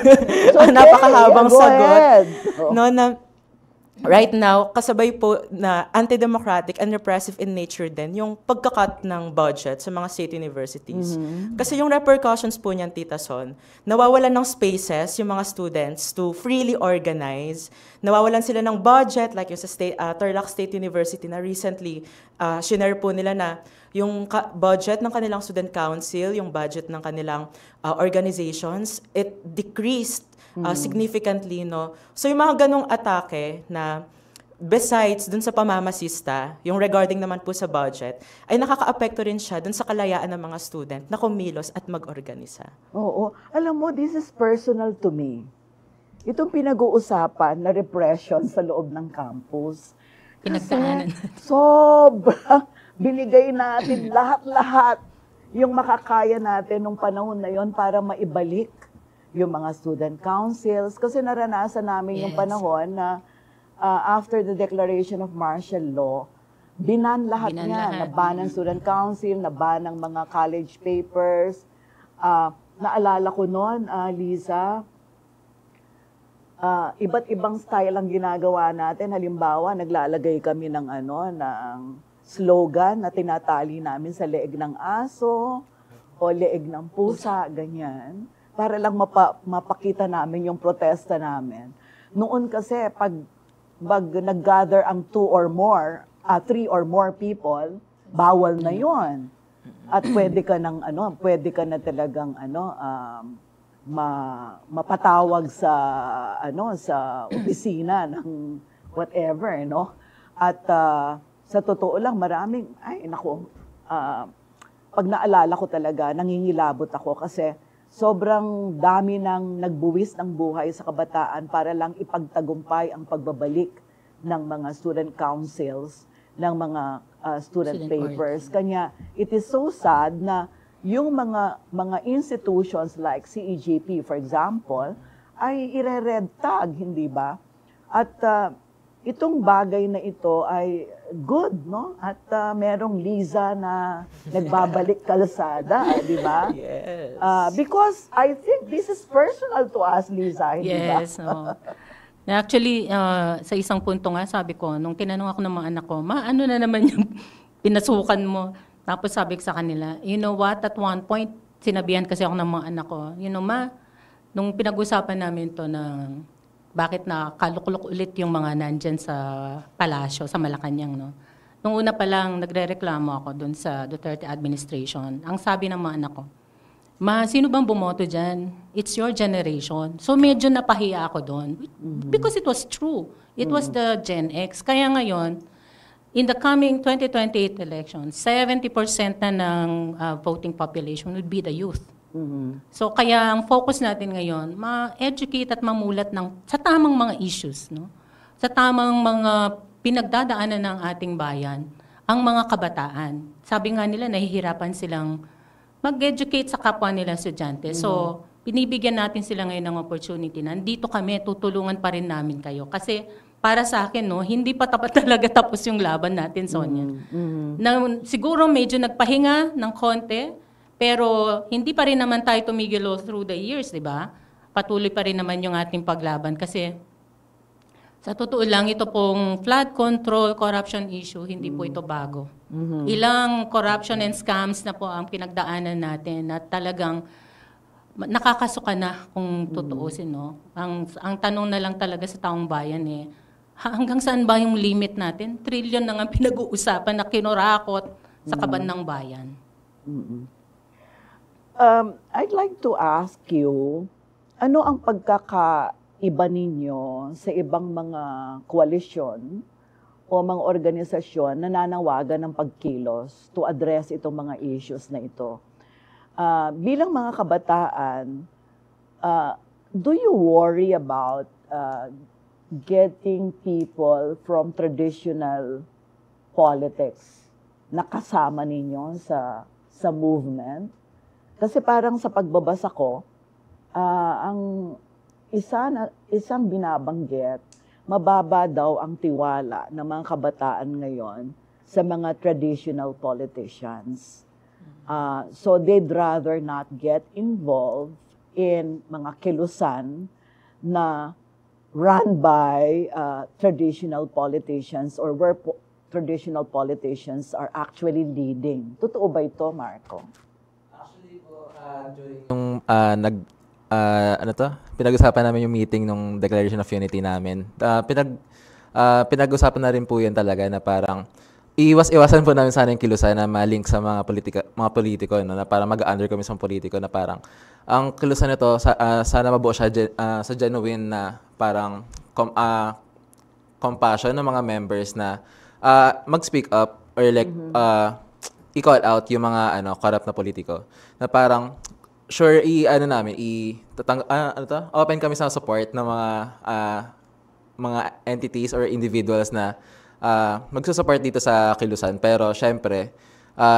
sagot. No, na right now, kasabay po na anti-democratic and repressive in nature din yung pagkakat ng budget sa mga state universities. Kasi yung repercussions po niyan, Tita Son, nawawalan ng spaces yung mga students to freely organize, nawawalan sila ng budget, like yung sa Tarlac State University na recently, shinare po nila na yung budget ng kanilang student council, yung budget ng kanilang organizations, it decreased significantly, no? So yung mga ganong atake na besides dun sa pamamasista, yung regarding naman po sa budget, ay nakaka-apekto rin siya dun sa kalayaan ng mga student na kumilos at mag-organisa. Oo. Alam mo, this is personal to me. Itong pinag-uusapan na repression sa loob ng campus. Pinagdaanan. Sobrang binigay natin lahat-lahat yung makakaya natin nung panahon na yon para maibalik yung mga student councils. Kasi naranasan namin yung panahon na after the declaration of martial law, binan lahat niya. Naban ng student council, naban ng mga college papers. Naalala ko noon, Liza, iba't ibang style ang ginagawa natin. Halimbawa, naglalagay kami ng ng slogan na tinatali namin sa leeg ng aso o leeg ng pusa, ganyan. Para lang mapakita namin yung protesta namin. Noon kasi, pag nag-gather ang 3 or more people, bawal na yon. At pwede ka na talagang mapatawag sa opisina ng whatever, no? At sa totoo lang, pag naalala ko talaga, nangingilabot ako kasi sobrang dami nang nagbuwis ng buhay sa kabataan para lang ipagtagumpay ang pagbabalik ng mga student councils, ng mga student papers. Kanya, it is so sad na yung mga institutions like CEGP, for example, ay ire-red tag, hindi ba? At itong bagay na ito ay good, no? At merong Liza na nagbabalik kalsada, di ba? Yes. Because I think this is personal to us, Liza, hindi ba? Yes, no. Actually, sa isang punto nga, sabi ko, nung tinanong ako ng mga anak ko, ano na naman yung pinasukan mo? Tapos sabi ko sa kanila, you know what, at one point, sinabihan kasi ako ng mga anak ko, nung pinag-usapan namin to ng bakit nakaluklok ulit yung mga nandyan sa palasyo, sa Malacanang, no? Nung una pa lang, nagre-reklamo ako doon sa Duterte administration. Ang sabi ng mga anak ko, sino bang bumoto dyan? It's your generation. So medyo napahiya ako doon. Because it was true. It was the Gen X. Kaya ngayon, in the coming 2028 election, 70% na ng voting population would be the youth. So kaya ang focus natin ngayon, ma-educate at mamulat sa tamang mga issues, no? Sa tamang mga pinagdadaanan ng ating bayan, ang mga kabataan. Sabi nga nila, nahihirapan silang mag-educate sa kapwa nila estudyante. So binibigyan natin sila ngayon ng opportunity. Nandito kami, tutulungan pa rin namin kayo. Kasi para sa akin, no, hindi pa talaga tapos yung laban natin, Sonia. Siguro medyo nagpahinga ng konti, pero hindi pa rin naman tayo tumigil through the years, di ba? Patuloy pa rin naman yung ating paglaban kasi sa totoo lang, ito pong flood control, corruption issue, hindi po ito bago. Ilang corruption and scams na po ang pinagdaanan natin na talagang nakakasuka na kung tutuusin, no? Ang tanong na lang talaga sa taong bayan hanggang saan ba yung limit natin? Trillion na nga pinag-uusapan na kinurakot sa kaban ng bayan. I'd like to ask you, ano ang pagkakaiba ninyo sa ibang mga koalisyon o mga organisasyon na nanawagan ng pagkilos to address itong mga issues na ito? Bilang mga kabataan, do you worry about getting people from traditional politics na kasama ninyo sa movement? Kasi parang sa pagbabasa ko, ang isang binabanggit, mababa daw ang tiwala ng mga kabataan ngayon sa mga traditional politicians. So they'd rather not get involved in mga kilusan na run by traditional politicians or where traditional politicians are actually leading. Totoo ba ito, Marco? Yung pinag-usapan namin yung meeting nung Declaration of Unity namin. Pinag-usapan na rin po yan talaga na parang iwasan po namin sana yung kilusan na ma-link sa mga politiko, no, na parang mag-under kami sa politiko na parang ang kilusan nito sana mabuo siya sa genuine na parang compassion ng mga members na mag-speak up or like i-call out yung mga corrupt na politiko. Na parang sure open kami sa support ng mga entities or individuals na magsusupport dito sa kilusan. Pero syempre,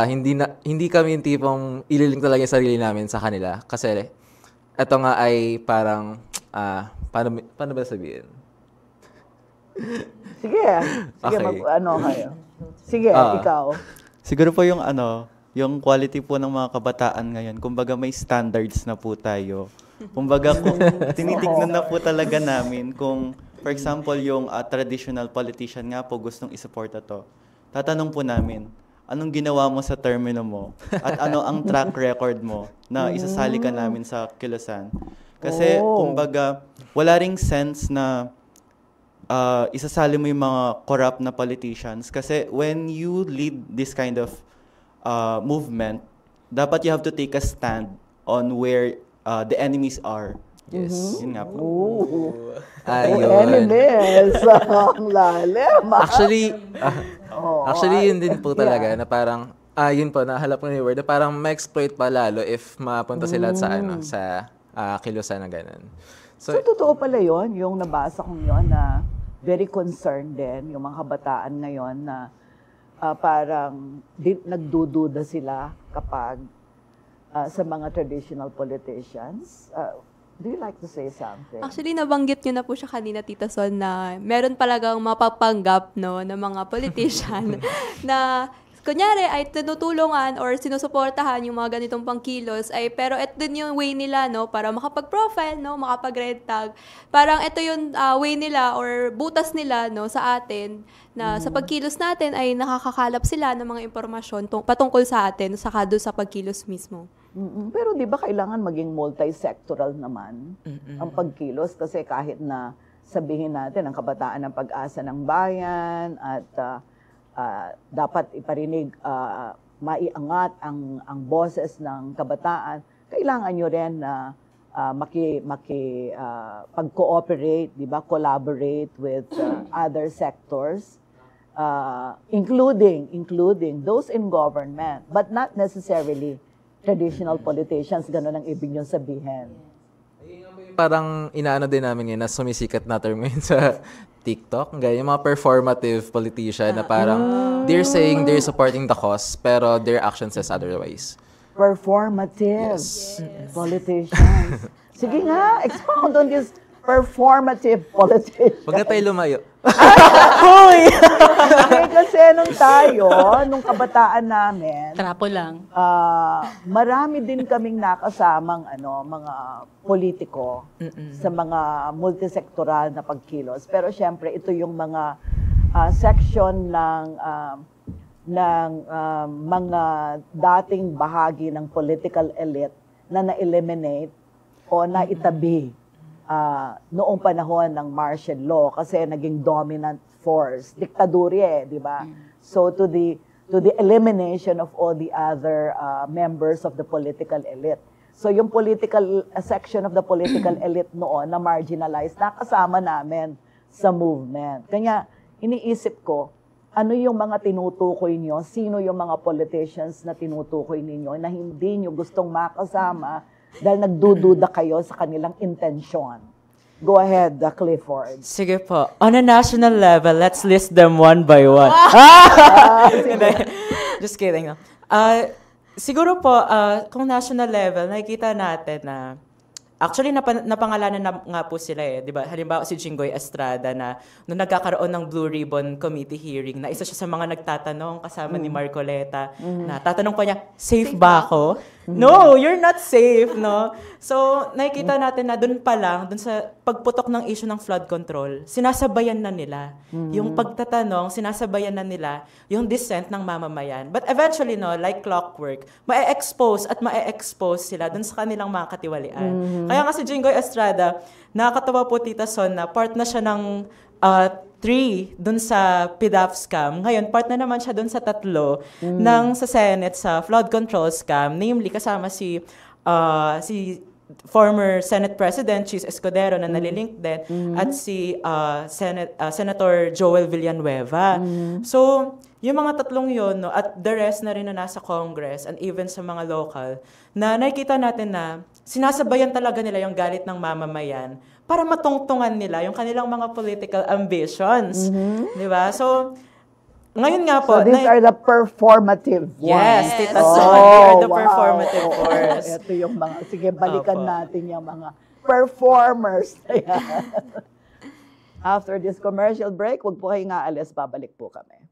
hindi kami yung tipong ililink talaga yung sarili namin sa kanila. Kasi ito nga ay parang paano ba sabihin? Sige, Okay. kayo. Sige, ikaw. Siguro po yung yung quality po ng mga kabataan ngayon, kumbaga may standards na po tayo. Kumbaga kung tinitignan na po talaga namin kung, for example, yung traditional politician nga po gustong isuporta to, tatanong po namin, anong ginawa mo sa termino mo? At ano ang track record mo na isasali ka namin sa kilusan? Kasi, kumbaga, wala ring sense na isasali mo yung mga corrupt na politicians. Kasi when you lead this kind of movement, dapat you have to take a stand on where the enemies are. Yes. Yun nga po. Ooh. Ayun. Enemies. Ang lalim. Actually, Oo, yun din po talaga na parang, yun po, nahalap ko na yung word, na parang ma-exploit pa lalo if mapunta sila sa, sa kilusan na ganun. So, totoo pala yon yung nabasa kong yon na very concerned din yung mga kabataan ngayon na parang nagdududa sila kapag sa mga traditional politicians. Do you like to say something? Actually, nabanggit nyo na po siya kanina, Tita Son, na meron talagang mapapanggap no, ng mga politician na kunyari ay tinutulungan or sinusuportahan yung mga ganitong pangkilos, ay pero ito din yung way nila no, para makapag-profile, no, makapag-red tag. Parang ito yung way nila or butas nila no, sa atin na sa pagkilos natin ay nakakakalap sila ng mga impormasyon patungkol sa atin saka doon sa pagkilos mismo. Pero di ba kailangan maging multi-sectoral naman ang pagkilos? Kasi kahit na sabihin natin ang kabataan ng pag-asa ng bayan at dapat iparinig, maiangat ang boses ng kabataan, kailangan nyo rin na pag-cooperate, di ba? Collaborate with other sectors, including those in government, but not necessarily traditional politicians, gano'n ang ibig niyong sabihin. Parang inaano din namin ngayon na sumisikat na term ngayon sa TikTok. Ganyan, yung mga performative politician na parang they're saying they're supporting the cause pero their action says otherwise. Performative politicians. Sige nga, expound on this performative politician. Huwag na tayo lumayo. Hoy! Kasi nung kabataan namin, Trapo lang. marami din kaming nakasamang mga politiko sa mga multisektoral na pagkilos. Pero syempre, ito yung mga section ng mga dating bahagi ng political elite na na-eliminate o na-itabi noong panahon ng martial law kasi naging dominant force. Diktadurya di ba? So to the elimination of all the other members of the political elite. So yung political section of the political elite noon na marginalized, nakasama namin sa movement. Kanya iniisip ko, ano yung mga tinutukoy nyo? Sino yung mga politicians na tinutukoy ninyo na hindi nyo gustong makasama dahil nagdududa kayo sa kanilang intensyon? Go ahead, Clifford. Sige po. On a national level, let's list them one by one. Just kidding. Siguro po, kung national level, nakikita natin na actually, napangalanan na nga po sila di ba? Halimbawa si Jinggoy Estrada na nung nagkakaroon ng Blue Ribbon Committee hearing, na isa siya sa mga nagtatanong kasama ni Marcoleta, na tatanong pa niya, safe ba ako? No, you're not safe, no? So, nakikita natin na dun pa lang, dun sa pagputok ng issue ng flood control, sinasabayan na nila. Yung pagtatanong, sinasabayan na nila yung dissent ng mamamayan. But eventually, no, like clockwork, ma-expose sila dun sa kanilang mga katiwalian. Kaya nga si Jinggoy Estrada, nakakatawa po Tita Son na part na siya ng 3 dun sa PDAF scam. Ngayon, part na naman siya dun sa 3 sa Senate sa flood control scam. Namely, kasama si former Senate President Chis Escudero na nalilink din at si Senator Joel Villanueva. So, yung mga 3 yun, no, at the rest na rin na nasa Congress and even sa mga local, na nakikita natin na sinasabayan talaga nila yung galit ng mamamayan para matungtungan nila yung kanilang mga political ambitions. Di ba? So, ngayon nga po. So, these are the performative ones. Yes, Tita Son. They are the performative force. Ito yung mga, sige, balikan natin yung mga performers. After this commercial break, huwag po kayong aalis, babalik po kami.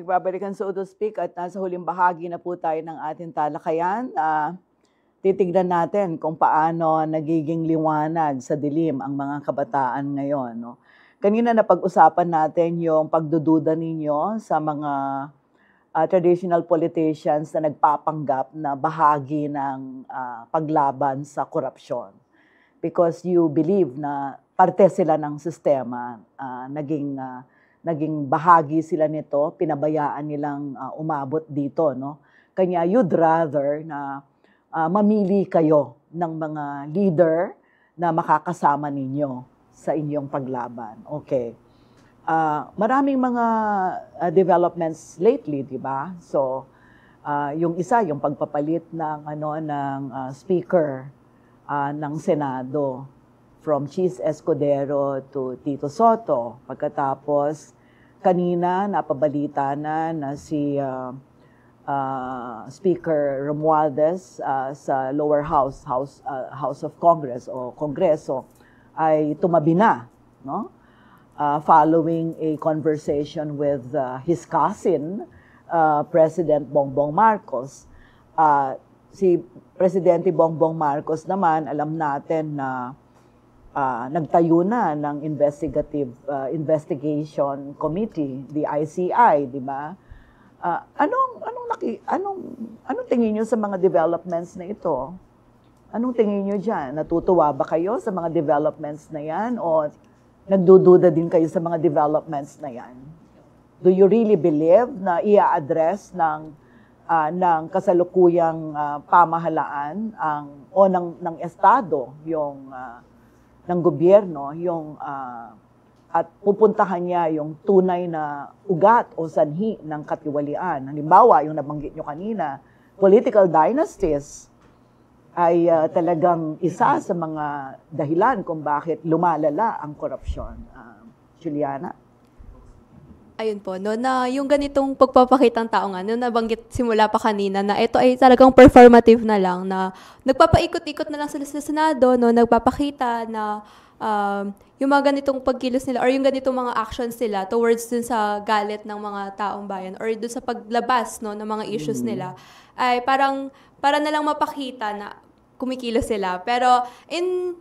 nagbabalikan sa So to Speak at nasa huling bahagi na po tayo ng ating talakayan. Titignan natin kung paano nagiging liwanag sa dilim ang mga kabataan ngayon. No? Kanina napag-usapan natin yung pagdududa ninyo sa mga traditional politicians na nagpapanggap na bahagi ng paglaban sa korupsyon. Because you believe na parte sila ng sistema, naging bahagi sila nito, pinabayaan nilang umabot dito. No? Kanya you'd rather na mamili kayo ng mga leader na makakasama ninyo sa inyong paglaban. Okay. Maraming mga developments lately, di ba? So, yung isa, yung pagpapalit ng speaker ng Senado from Chis Escudero to Tito Soto. Pagkatapos, kanina napabalita na si Speaker Romualdez sa lower house of Congress o Kongreso ay tumabi na, no? Following a conversation with his cousin, President Bongbong Marcos. Si Presidente Bongbong Marcos naman, alam natin na nagtayo na ng investigation committee, the ICI, di ba? Anong tingin niyo sa mga developments na ito? Anong tingin niyo diyan? Natutuwa ba kayo sa mga developments na 'yan o nagdududa din kayo sa mga developments na 'yan? Do you really believe na i-address ng kasalukuyang pamahalaan ng estado yung ng gobyerno yung at pupuntahan niya yung tunay na ugat o sanhi ng katiwalian. Halimbawa, yung nabanggit nyo kanina, political dynasties ay talagang isa sa mga dahilan kung bakit lumalala ang korupsyon. Juliana? Ayun po, no, na yung ganitong pagpapakitang tao nga, no, nabanggit simula pa kanina na ito ay talagang performative na lang, na nagpapaikot-ikot na lang sila sa Senado, no, nagpapakita na yung mga ganitong pagkilos nila or yung ganitong mga actions nila towards dun sa galit ng mga taong bayan or dun sa paglabas, no, ng mga issues nila ay parang para na lang mapakita na kumikilos sila. Pero in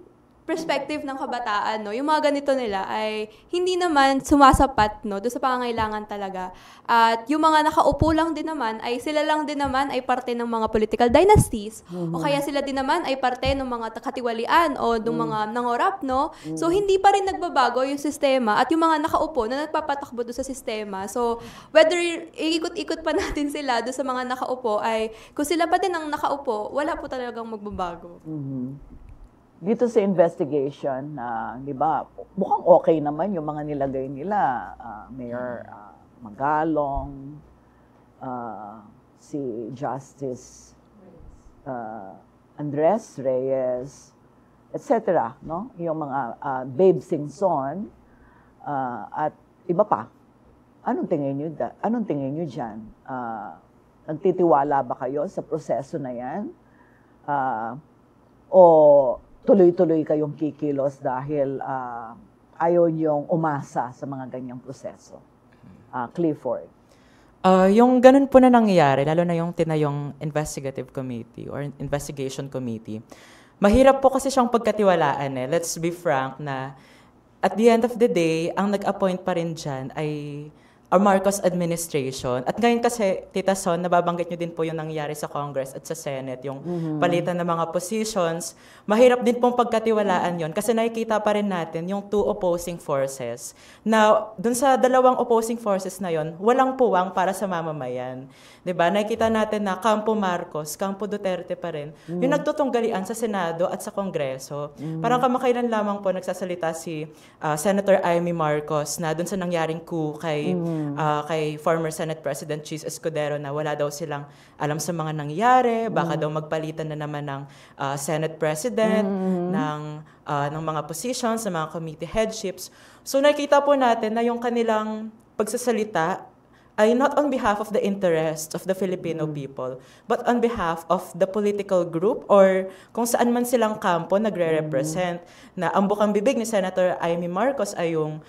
perspective ng kabataan, no, yung mga ganito nila ay hindi naman sumasapat, no, doon sa pangangailangan talaga. At yung mga nakaupo lang din naman ay sila lang din naman ay parte ng mga political dynasties o kaya sila din naman ay parte ng mga katiwalian o ng mga nangorap, no. So hindi pa rin nagbabago yung sistema at yung mga nakaupo na nagpapatakbo doon sa sistema. So whether iikot-ikot pa natin sila doon sa mga nakaupo ay kung sila pa din ang nakaupo, wala po talagang magbabago. Dito sa investigation, di ba, mukhang okay naman yung mga nilagay nila. Mayor Magalong, si Justice Andres Reyes, etc. No? Yung mga Babe Singson at iba pa. Anong tingin nyo dyan? Nagtitiwala ba kayo sa proseso na yan? O tuloy-tuloy kayong kikilos dahil ayaw niyong umasa sa mga ganyang proseso? Clifford. Yung ganun po na nangyayari, lalo na yung tinayong investigative committee or investigation committee, mahirap po kasi siyang pagkatiwalaan eh. Let's be frank na at the end of the day, ang nag-appoint pa rin dyan ay our Marcos administration. At ngayon kasi, Tita Son, nababanggit nyo din po yung nangyari sa Congress at sa Senate, yung palitan ng mga positions. Mahirap din pong pagkatiwalaan yon kasi nakikita pa rin natin yung two opposing forces na dun sa dalawang opposing forces na yon, walang puwang para sa mamamayan. Diba? Nakikita natin na Campo Marcos, Campo Duterte pa rin, yung nagtutunggalian sa Senado at sa Kongreso. Parang kamakailan lamang po nagsasalita si Senator Amy Marcos na dun sa nangyaring coup kay former Senate President Chis Escudero na wala daw silang alam sa mga nangyari, baka daw magpalitan na naman ng Senate President, ng mga positions, ng mga committee headships. So nakikita po natin na yung kanilang pagsasalita ay not on behalf of the interests of the Filipino people, but on behalf of the political group or kung saan man silang kampo nagre-represent. Na ang bukang bibig ni Senator Amy Marcos ay yung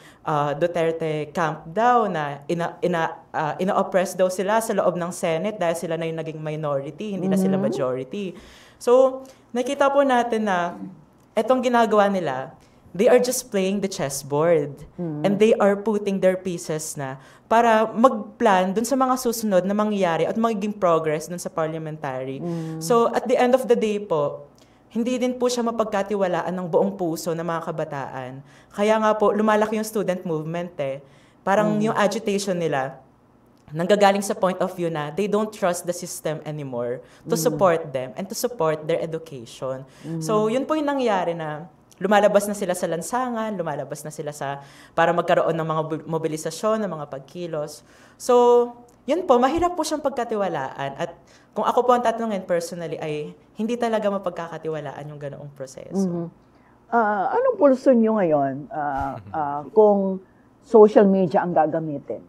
Duterte camp daw na ina-oppress daw sila sa loob ng Senate dahil sila na yung naging minority, hindi na sila majority. So, nakita po natin na etong ginagawa nila, they are just playing the chessboard. And they are putting their pieces na para mag-plan dun sa mga susunod na mangyayari at magiging progress dun sa parliamentary. So, at the end of the day po, hindi din po siya mapagkatiwalaan ng buong puso ng mga kabataan. Kaya nga po, lumalaki yung student movement eh. Parang yung agitation nila, nanggagaling sa point of view na they don't trust the system anymore to support them and to support their education. So, yun po yung nangyayari na lumalabas na sila sa lansangan, lumalabas na sila para magkaroon ng mga mobilisasyon, ng mga pagkilos. So, yun po, mahirap po siyang pagkatiwalaan. At kung ako po ang tatanungin personally, ay hindi talaga mapagkakatiwalaan yung ganoong proseso. Anong pulso nyo ngayon kung social media ang gagamitin?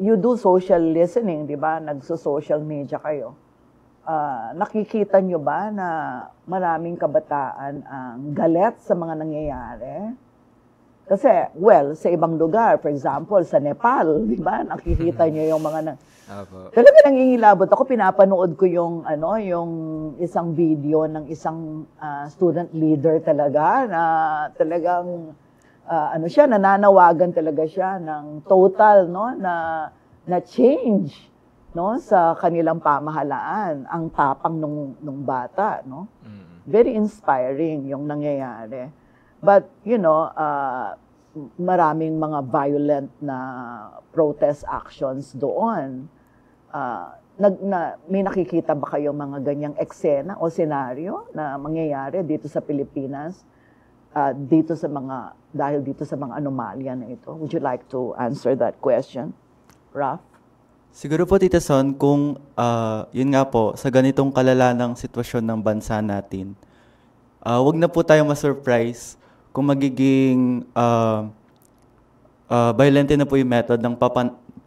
You do social listening, di ba? Nagso-social media kayo. Nakikita nyo ba na maraming kabataan ang galit sa mga nangyayari? Kasi, well, sa ibang lugar, for example, sa Nepal, di ba? Nakikita nyo yung mga talaga nangingilabot ako, pinapanood ko yung isang video ng isang student leader talaga na talagang nananawagan talaga siya ng total na change sa kanilang pamahalaan, ang tapang nung bata, Very inspiring yung nangyayari. But, maraming mga violent na protest actions doon. May nakikita ba kayong mga ganyang eksena o senaryo na mangyayari dito sa Pilipinas dahil dito sa mga anomalya na ito? Would you like to answer that question, Raf? Siguro po, Tita Son, kung yun nga po, sa ganitong kalala ng sitwasyon ng bansa natin, wag na po tayo ma-surprise kung magiging violente na po yung method ng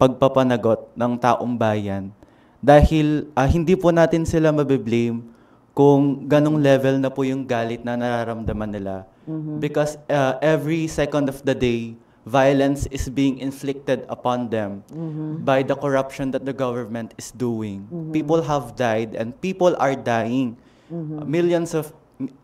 pagpapanagot ng taong bayan. Dahil hindi po natin sila mabiblame kung ganong level na po yung galit na nararamdaman nila. Because every second of the day, violence is being inflicted upon them by the corruption that the government is doing. People have died and people are dying.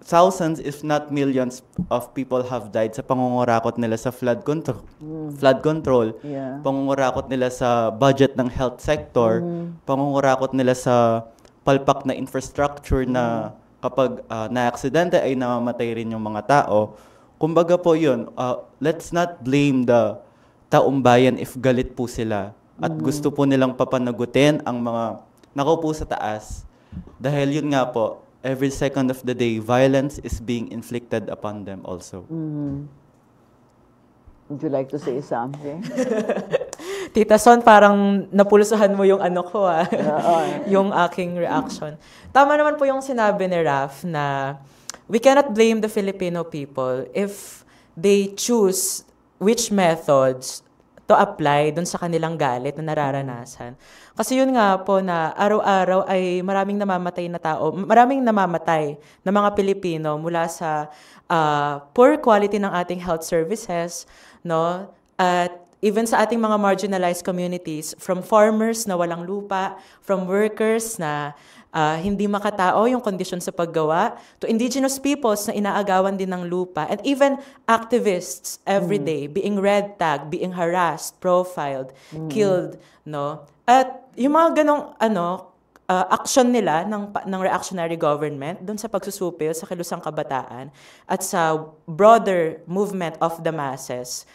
Thousands, if not millions of people have died sa pangungurakot nila sa flood control, pangungurakot nila sa budget ng health sector, pangungurakot nila sa palpak na infrastructure na kapag na-aksidente ay namamatay rin yung mga tao. Kumbaga po yun, let's not blame the taong bayan if galit po sila at gusto po nilang papanagutin ang mga nakaupo sa taas. Dahil yun nga po, every second of the day, violence is being inflicted upon them also. Would you like to say something? Tita Son, parang napulsuhan mo yung ko yung aking reaction. Tama naman po yung sinabi ni Raf na we cannot blame the Filipino people if they choose which methods to apply dun sa kanilang galit na nararanasan. Kasi yun nga po na araw-araw ay maraming namamatay na mga Pilipino mula sa poor quality ng ating health services, at even sa ating mga marginalized communities, from farmers na walang lupa, from workers na hindi makatao yung kondisyon sa paggawa, to indigenous peoples na inaagawan din ng lupa, and even activists every day being red tagged, being harassed, profiled, killed, At yung mga ganong action nila ng reactionary government doon sa pagsusupil sa kilusang kabataan at sa broader movement of the masses,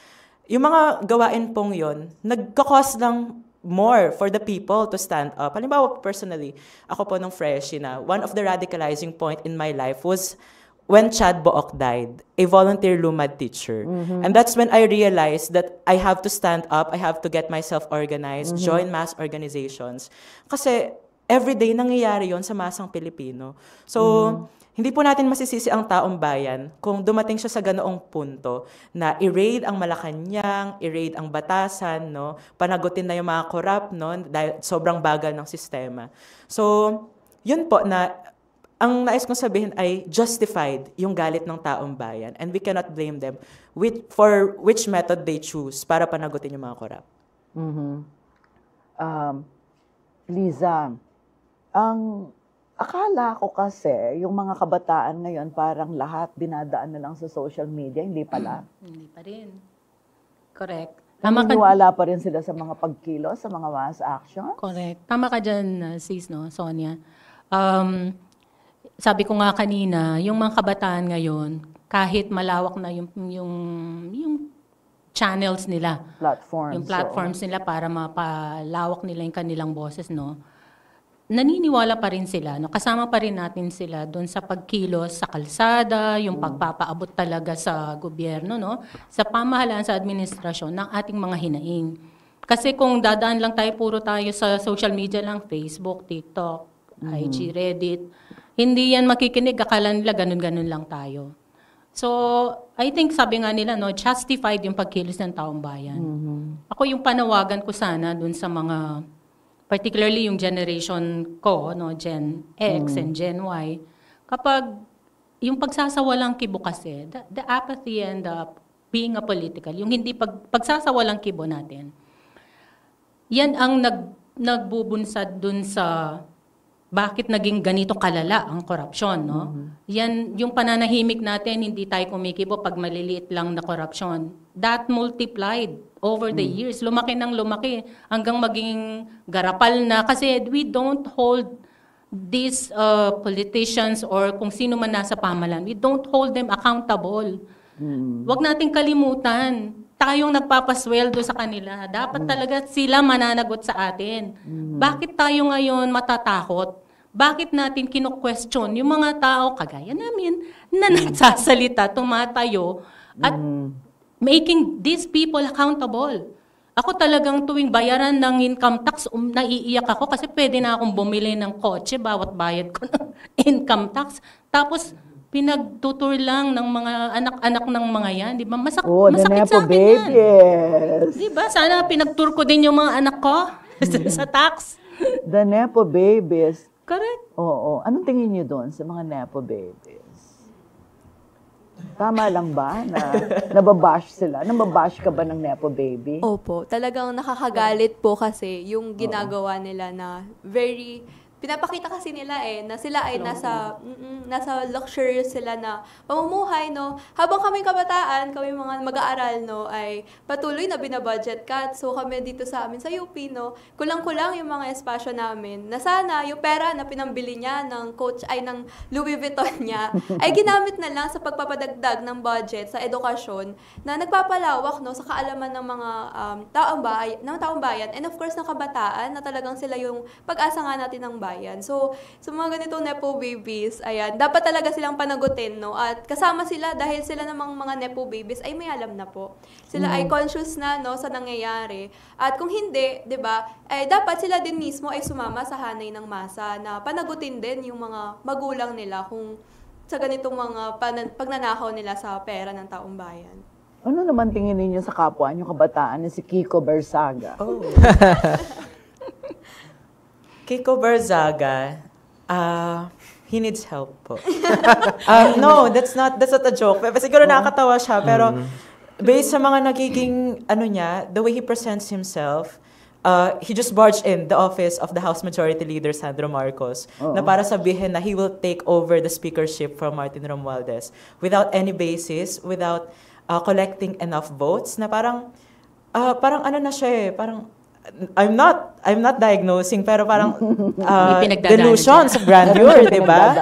yung mga gawain pong yun, nagkakos lang more for the people to stand up. Halimbawa, personally, ako po nung freshie na, one of the radicalizing point in my life was when Chad Book died, a volunteer LUMAD teacher. And that's when I realized that I have to stand up, I have to get myself organized, join mass organizations. Kasi everyday nangyayari yon sa masang Pilipino. So, hindi po natin masisisi ang taong bayan kung dumating siya sa ganoong punto na i-raid ang Malacanang, i-raid ang Batasan, no? Panagutin na yung mga corrupt, no? Dahil sobrang bagal ng sistema. So, yun po na ang nais kong sabihin ay justified yung galit ng taong bayan, and we cannot blame them for which method they choose para panagutin yung mga corrupt. Liza, akala ko kasi yung mga kabataan ngayon parang lahat dinadaan na lang sa social media, hindi pala. Hindi pa rin. Correct. Naniniwala pa rin sila sa mga pagkilos, sa mga mass action? Correct. Tama ka dyan, sis, no, Sonia. Sabi ko nga kanina, yung mga kabataan ngayon, kahit malawak na yung channels nila, yung platforms nila para mapalawak nila yung kanilang boses, no, naniniwala pa rin sila, no? Kasama pa rin natin sila doon sa pagkilos sa kalsada, yung pagpapaabot talaga sa gobyerno, no? Sa pamahalaan, sa administrasyon ng ating mga hinaing. Kasi kung dadaan lang tayo, puro tayo sa social media lang, Facebook, TikTok, IG, Reddit, hindi yan makikinig, akala nila ganun-ganun lang tayo. So, I think sabi nga nila, no, justified yung pagkilos ng taong bayan. Ako yung panawagan ko sana doon sa mga particularly yung generation ko, no, Gen X and Gen Y, kapag yung pagsasawalang kibo kasi, the apathy and the being apolitical, yung hindi pagsasawalang kibo natin, yan ang nagbubunsad dun sa bakit naging ganito kalala ang korupsyon, no? Yan, yung pananahimik natin, hindi tayo kumikibo pag maliliit lang na korupsyon. That multiplied over the years. Lumaki ng lumaki hanggang maging garapal na. Kasi we don't hold these politicians or kung sino man nasa pamahalaan, we don't hold them accountable. Huwag nating kalimutan. Tayong nagpapasweldo sa kanila. Dapat talaga sila mananagot sa atin. Bakit tayo ngayon matatakot? Bakit natin kino-question yung mga tao kagaya namin na nagsasalita, tumatayo, at making these people accountable. Ako talagang tuwing bayaran ng income tax, naiiyak ako kasi pwede na akong bumili ng kotse bawat bayad ko ng income tax. Tapos, pinagtutur lang ng mga anak-anak ng mga yan. Di ba? Masakit sa akin yan. Di ba? Sana pinagtur ko din yung mga anak ko sa tax. The Nepo babies. Correct. Oo. Anong tingin niyo doon sa mga Nepo babies? Tama lang ba na nababash sila? Nababash ka ba ng Nepo baby? Opo. Talagang nakakagalit po kasi yung ginagawa nila na very... Pinapakita kasi nila na sila ay nasa luxurious sila na pamumuhay, no? Habang kami kabataan, kami mga mag-aaral, no, ay patuloy na binabudget cut. So kami dito sa amin sa UP, no, kulang-kulang yung mga espasyo namin. Na sana yung pera na pinambili niya ng ng Louis Vuitton niya ay ginamit na lang sa pagpapadagdag ng budget sa edukasyon na nagpapalawak, no, sa kaalaman ng mga taong bayan and of course ng kabataan na talagang sila yung pag-asa nga natin ng bayan. So, sa mga ganitong Nepo babies, ayan, dapat talaga silang panagutin, no? At kasama sila dahil sila namang mga Nepo babies ay may alam na po. Sila ay conscious na, no, sa nangyayari. At kung hindi, 'di ba? Dapat sila din mismo ay sumama sa hanay ng masa na panagutin din yung mga magulang nila kung sa ganitong mga pagnanakaw nila sa pera ng taong bayan. Ano naman tingin ninyo sa kapwa niyo kabataan ni si Kiko Barzaga? Oh. Kiko Barzaga, he needs help po. No, that's not a joke. Siguro nakakatawa siya, pero based sa mga nagiging, the way he presents himself, he just barged in the office of the House Majority Leader, Sandro Marcos, na para sabihin na he will take over the speakership from Martin Romualdez without any basis, without collecting enough votes, na parang na siya parang, I'm not diagnosing, pero parang delusions of grandeur, di ba?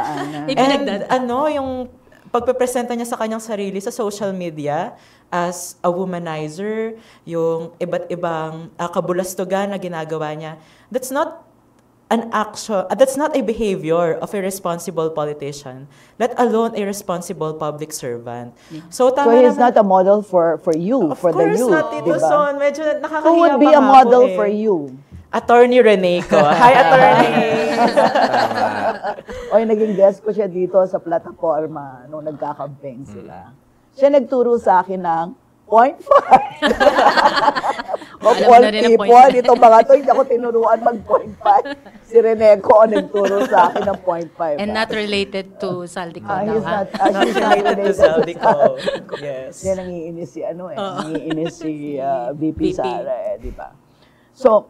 And yung pagpepresenta niya sa kanyang sarili sa social media as a womanizer, yung iba't ibang kabulastugan na ginagawa niya, that's not an action, that's not a behavior of a responsible politician, let alone a responsible public servant. Yeah. So he's not a model for you, for the youth. Of course not, Tito Son. Medyo nakakahiya. Who would be a model for you? Attorney Reneco. Hi, Attorney! Oy, naging guest ko siya dito sa plataforma nung nagkakamping sila. Siya nagturo sa akin ng 0.5. Of Alam mo all na rin ang people, 0.5. ito mga to, hindi ako tinuruan mag-0.5. Si Reneco ang nagturo sa akin ng 0.5. And not related to Saldico daw, He's ha? not, she's not related to Saldico. Saldico. Yes. Yan nangiinis si nangiinis si VP VP. Sara, di ba? So,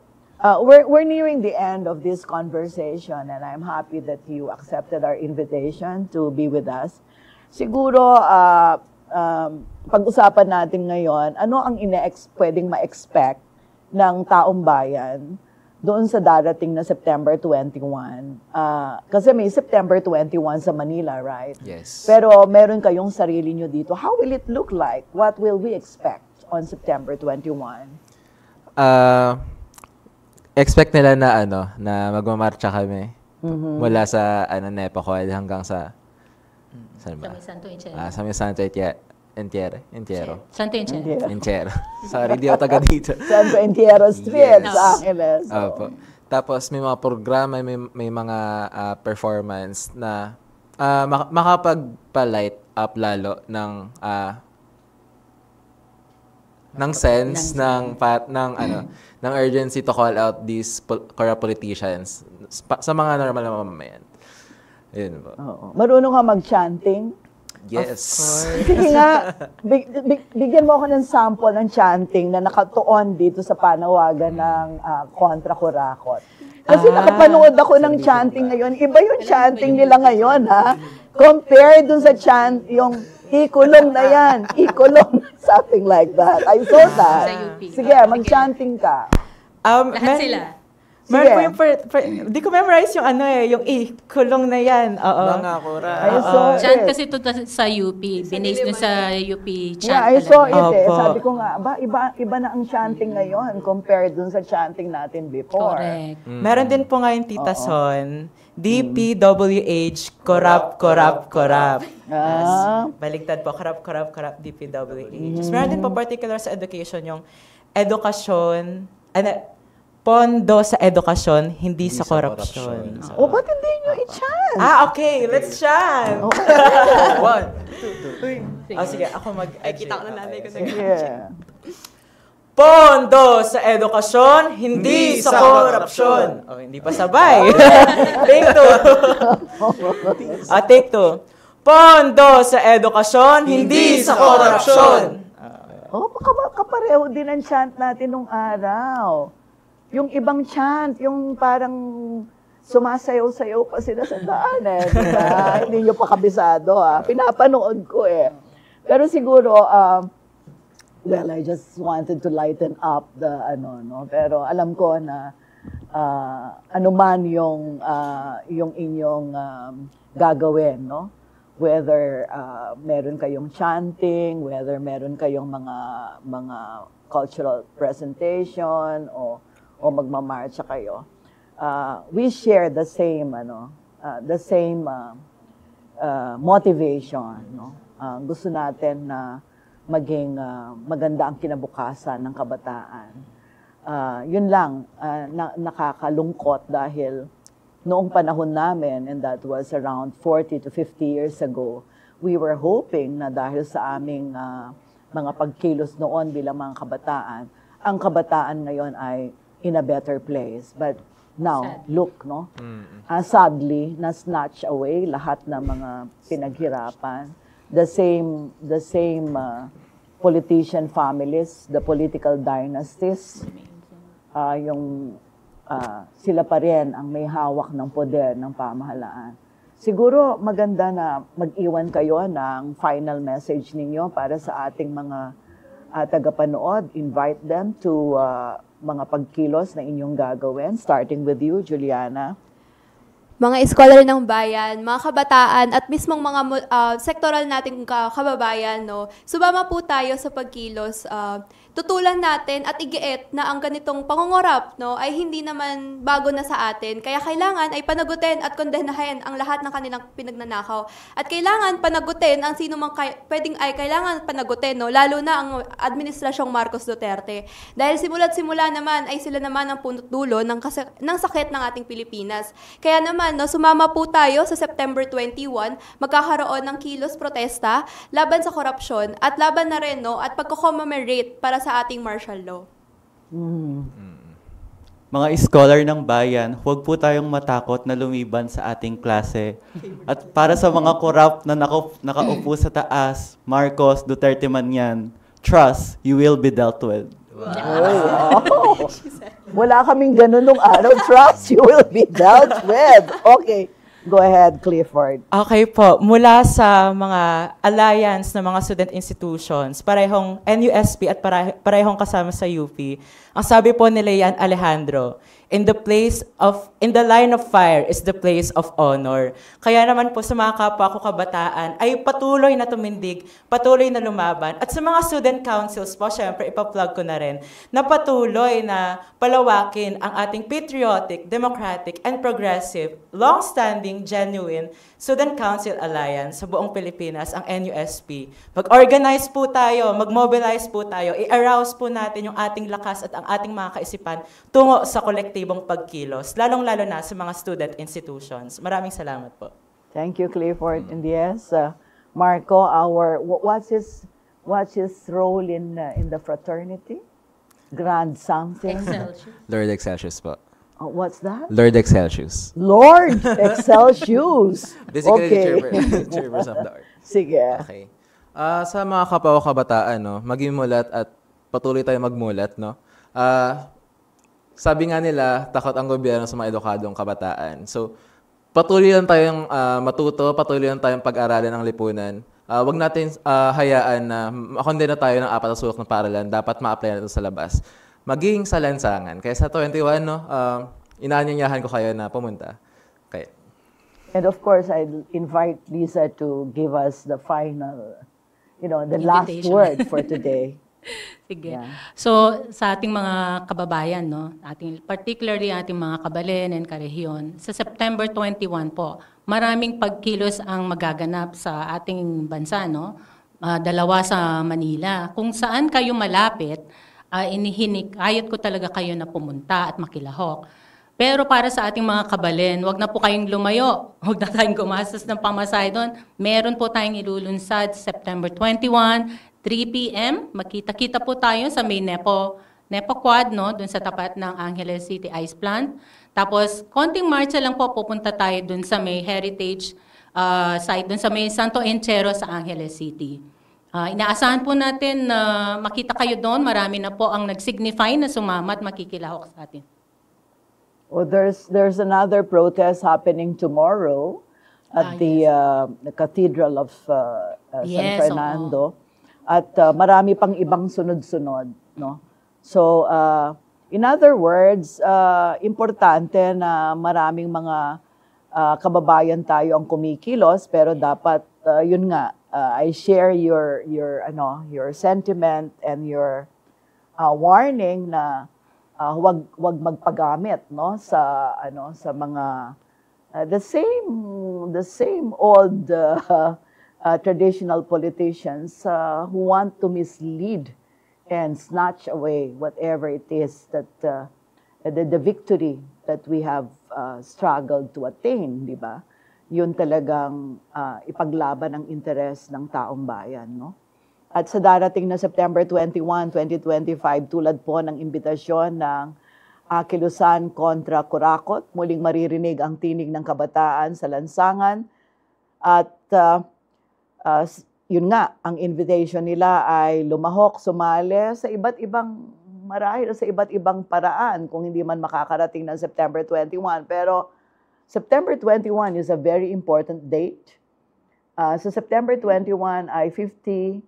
we're nearing the end of this conversation and I'm happy that you accepted our invitation to be with us. Siguro, pag-usapan natin ngayon, ano ang pwedeng ma-expect ng taong bayan doon sa darating na September 21? Kasi may September 21 sa Manila, right? Yes. Pero meron kayong sarili nyo dito. How will it look like? What will we expect on September 21? Expect nila na na magmamarcha kami mula sa Nepacol hanggang sa saan ba? Sa may Santo Enchero. Sa may Santo Enchero. Santo Enchero. Enchero. Sorry, di ako taga dito. Santo Enchero Street Yes. sa Angeles. Opo. Tapos may mga programa, may mga performance na makapagpa-light up lalo ng sense ng urgency to call out these corrupt politicians sa mga normal na mamamayan. Ayun po. Oo. Marunong ka mag-chanting? Yes. Sige nga, bigyan mo ako ng sample ng chanting na nakatuon dito sa panawagan ng kontra kurakot. Kasi nakapanood ako ng chanting ngayon. Iba yung chanting nila ngayon, ha? Compare dun sa yung ikulong na yan. Ikulong, something like that. I saw that. Sa UP. Sige, mag-chanting ka. Lahat sila. Meron po yung di ko memorize yung yung kulong na yan. Oo. Mga kura. I saw Chant it. kasi ito sa UP. Binase nyo sa UP chant. Yeah, I saw talaga. it eh. Opo. Sabi ko nga, iba na ang chanting ngayon compared dun sa chanting natin before. Correct. Meron din po nga yung Tita Son, DPWH, corrupt. Baligtad po, corrupt, DPWH. Meron din po particular sa education, yung edukasyon, pondo sa edukasyon, hindi sa korupsyon. O, ba't hindi nyo i-chant? Okay, let's chant! 1, 2, 3. Sige, ako Kita ko na nanay ko Yeah. Pondo sa edukasyon, hindi sa korupsyon. Hindi pa sabay. Take 2. Take 2. Pondo sa edukasyon, hindi sa korupsyon. Kapareho din ang chant natin nung araw. Yung ibang chant, yung parang sumasayaw-sayaw pa sila sa daan eh. Diba? Hindi nyo pa kabisado ha. Pinapanood ko eh. Pero siguro, well, I just wanted to lighten up the no. Pero alam ko na anuman yung inyong gagawin, no? Whether meron kayong chanting, whether meron kayong mga cultural presentation o magmamarcha kayo. We share the same motivation, no? Gusto natin na maging maganda ang kinabukasan ng kabataan. Yun lang, nakakalungkot dahil noong panahon namin, and that was around 40 to 50 years ago, we were hoping na dahil sa aming mga pagkilos noon bilang mga kabataan, ang kabataan ngayon ay in a better place. But now, look, no? Sadly, na-snatch away lahat ng mga pinaghirapan. The same politician families, the political dynasties, sila pa rin ang may hawak ng poder ng pamahalaan. Siguro maganda na mag-iwan kayo ng final message ninyo para sa ating mga tagapanood. Invite them to mga pagkilos na inyong gagawin, starting with you, Juliana. Mga scholar ng bayan, mga kabataan, at mismong mga sektoral nating kababayan, no? Sumama po tayo sa pagkilos. Tutulan natin at igiit na ang ganitong pangungurap, no, ay hindi naman bago na sa atin. Kaya kailangan ay panagutin at kondenahin ang lahat ng kanilang pinagnanakaw. At kailangan panagutin ang sino mang kailangan panagutin, no, lalo na ang administrasyong Marcos Duterte. Dahil simula't simula naman ay sila naman ang punot dulo ng sakit ng ating Pilipinas. Kaya naman naman, no, sumama po tayo sa September 21, magkakaroon ng kilos protesta laban sa korupsyon at laban na rin, no, at pagko-commemorate para sa ating martial law. Mga scholar ng bayan, huwag po tayong matakot na lumiban sa ating klase. At para sa mga corrupt na nakaupo sa taas, Marcos, Duterte man yan, trust, you will be dealt with. Wow. Wala kaming ganun nung araw. Trust, you will be dealt with. Okay. Go ahead, Clifford. Okay po, mula sa mga alliance ng mga student institutions, parehong NUSP at parehong kasama sa UP, ang sabi po ni Leanne Alejandro, in the line of fire is the place of honor. Kaya naman po sa mga kapwa ko kabataan ay patuloy na tumindig, patuloy na lumaban. At sa mga student councils po, syempre ipa-plug ko na rin, na patuloy na palawakin ang ating patriotic, democratic, and progressive, long-standing, genuine Student Council Alliance sa buong Pilipinas, ang NUSP. Mag-organize po tayo, mag-mobilize po tayo, i-arouse po natin yung ating lakas at ang ating mga kaisipan tungo sa kolektibong pagkilos, lalong-lalo na sa mga student institutions. Maraming salamat po. Thank you, Clifford. And yes, Marco, what's his role in the fraternity? Grand something? Excelsior. Lord Excelsius po. What's that? Lord Excelsius. Lord Excelsius. Basically, Okay. the chairperson of the art. Sige. Okay. Sa mga kapwa kabataan, no, maging mulat at patuloy tayo magmulat, no? Sabi nga nila, takot ang gobyerno sa mga edukadong kabataan. So, patuloy lang tayong matuto, patuloy lang tayong pag-aralan ng lipunan. Wag natin hayaan na makondena tayo ng 4 na sulok ng paaralan. Dapat ma-apply natin sa labas. Maging sa lansangan. Kaya sa 21, no, inaanyayahan ko kayo na pumunta. Okay. And of course, I invite Lisa to give us the final, the last Invitation. word for today. Sige. Yeah. So, sa ating mga kababayan, no, particularly ating mga kabalen and karehiyon, sa September 21 po, maraming pagkilos ang magaganap sa ating bansa, no? 2 sa Manila. Kung saan kayo malapit, inihinikayat ko talaga kayo na pumunta at makilahok. Pero para sa ating mga kabalen, wag na po kayong lumayo. Wag na tayong gumastos ng pamasahe doon. Meron po tayong ilulunsad September 21, 3 p.m. Makita-kita po tayo sa may Nepo Quad, no? Doon sa tapat ng Angeles City Ice Plant. Tapos, konting marcha lang po, pupunta tayo doon sa may heritage site, doon sa may Santo Enchero sa Angeles City. Inaasahan po natin na makita kayo doon. Marami na po ang nag-signify na sumama at makikilahok sa atin. Well, there's another protest happening tomorrow at the Cathedral of San Yes, Fernando. At marami pang ibang sunod-sunod, no? So, in other words, importante na maraming mga kababayan tayo ang kumikilos, pero dapat yun nga, I share your sentiment and your warning na huwag magpagamit, no, sa mga the same old traditional politicians who want to mislead and snatch away whatever it is that the victory that we have struggled to attain, di ba? Yun talagang ipaglaban ang interes ng taong bayan, no? At sa darating na September 21, 2025, tulad po ng imbitasyon ng Kilusan kontra Kurakot, muling maririnig ang tinig ng kabataan sa lansangan. At yun nga, ang invitation nila ay lumahok, sumali sa iba't ibang marahil sa iba't ibang paraan kung hindi man makakarating ng September 21. Pero September 21 is a very important date. Sa September 21 ay 53rd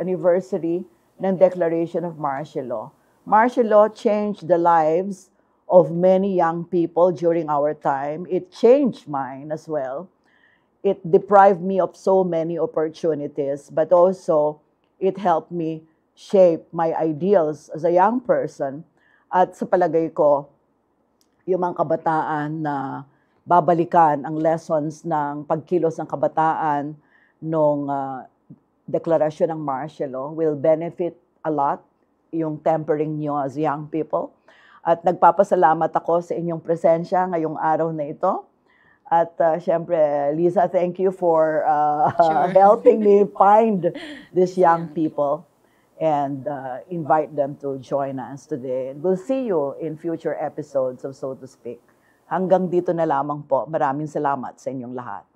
anniversary ng Declaration of Martial Law. Martial law changed the lives of many young people during our time. It changed mine as well. It deprived me of so many opportunities, but also it helped me shape my ideals as a young person. At sa palagay ko, yung mga kabataan na babalikan ang lessons ng pagkilos ng kabataan nung deklarasyon ng martial law will benefit a lot yung tempering nyo as young people. At nagpapasalamat ako sa inyong presensya ngayong araw na ito. At syempre, Lisa, thank you for helping me find these young people and invite them to join us today. We'll see you in future episodes of So to Speak. Hanggang dito na lamang po. Maraming salamat sa inyong lahat.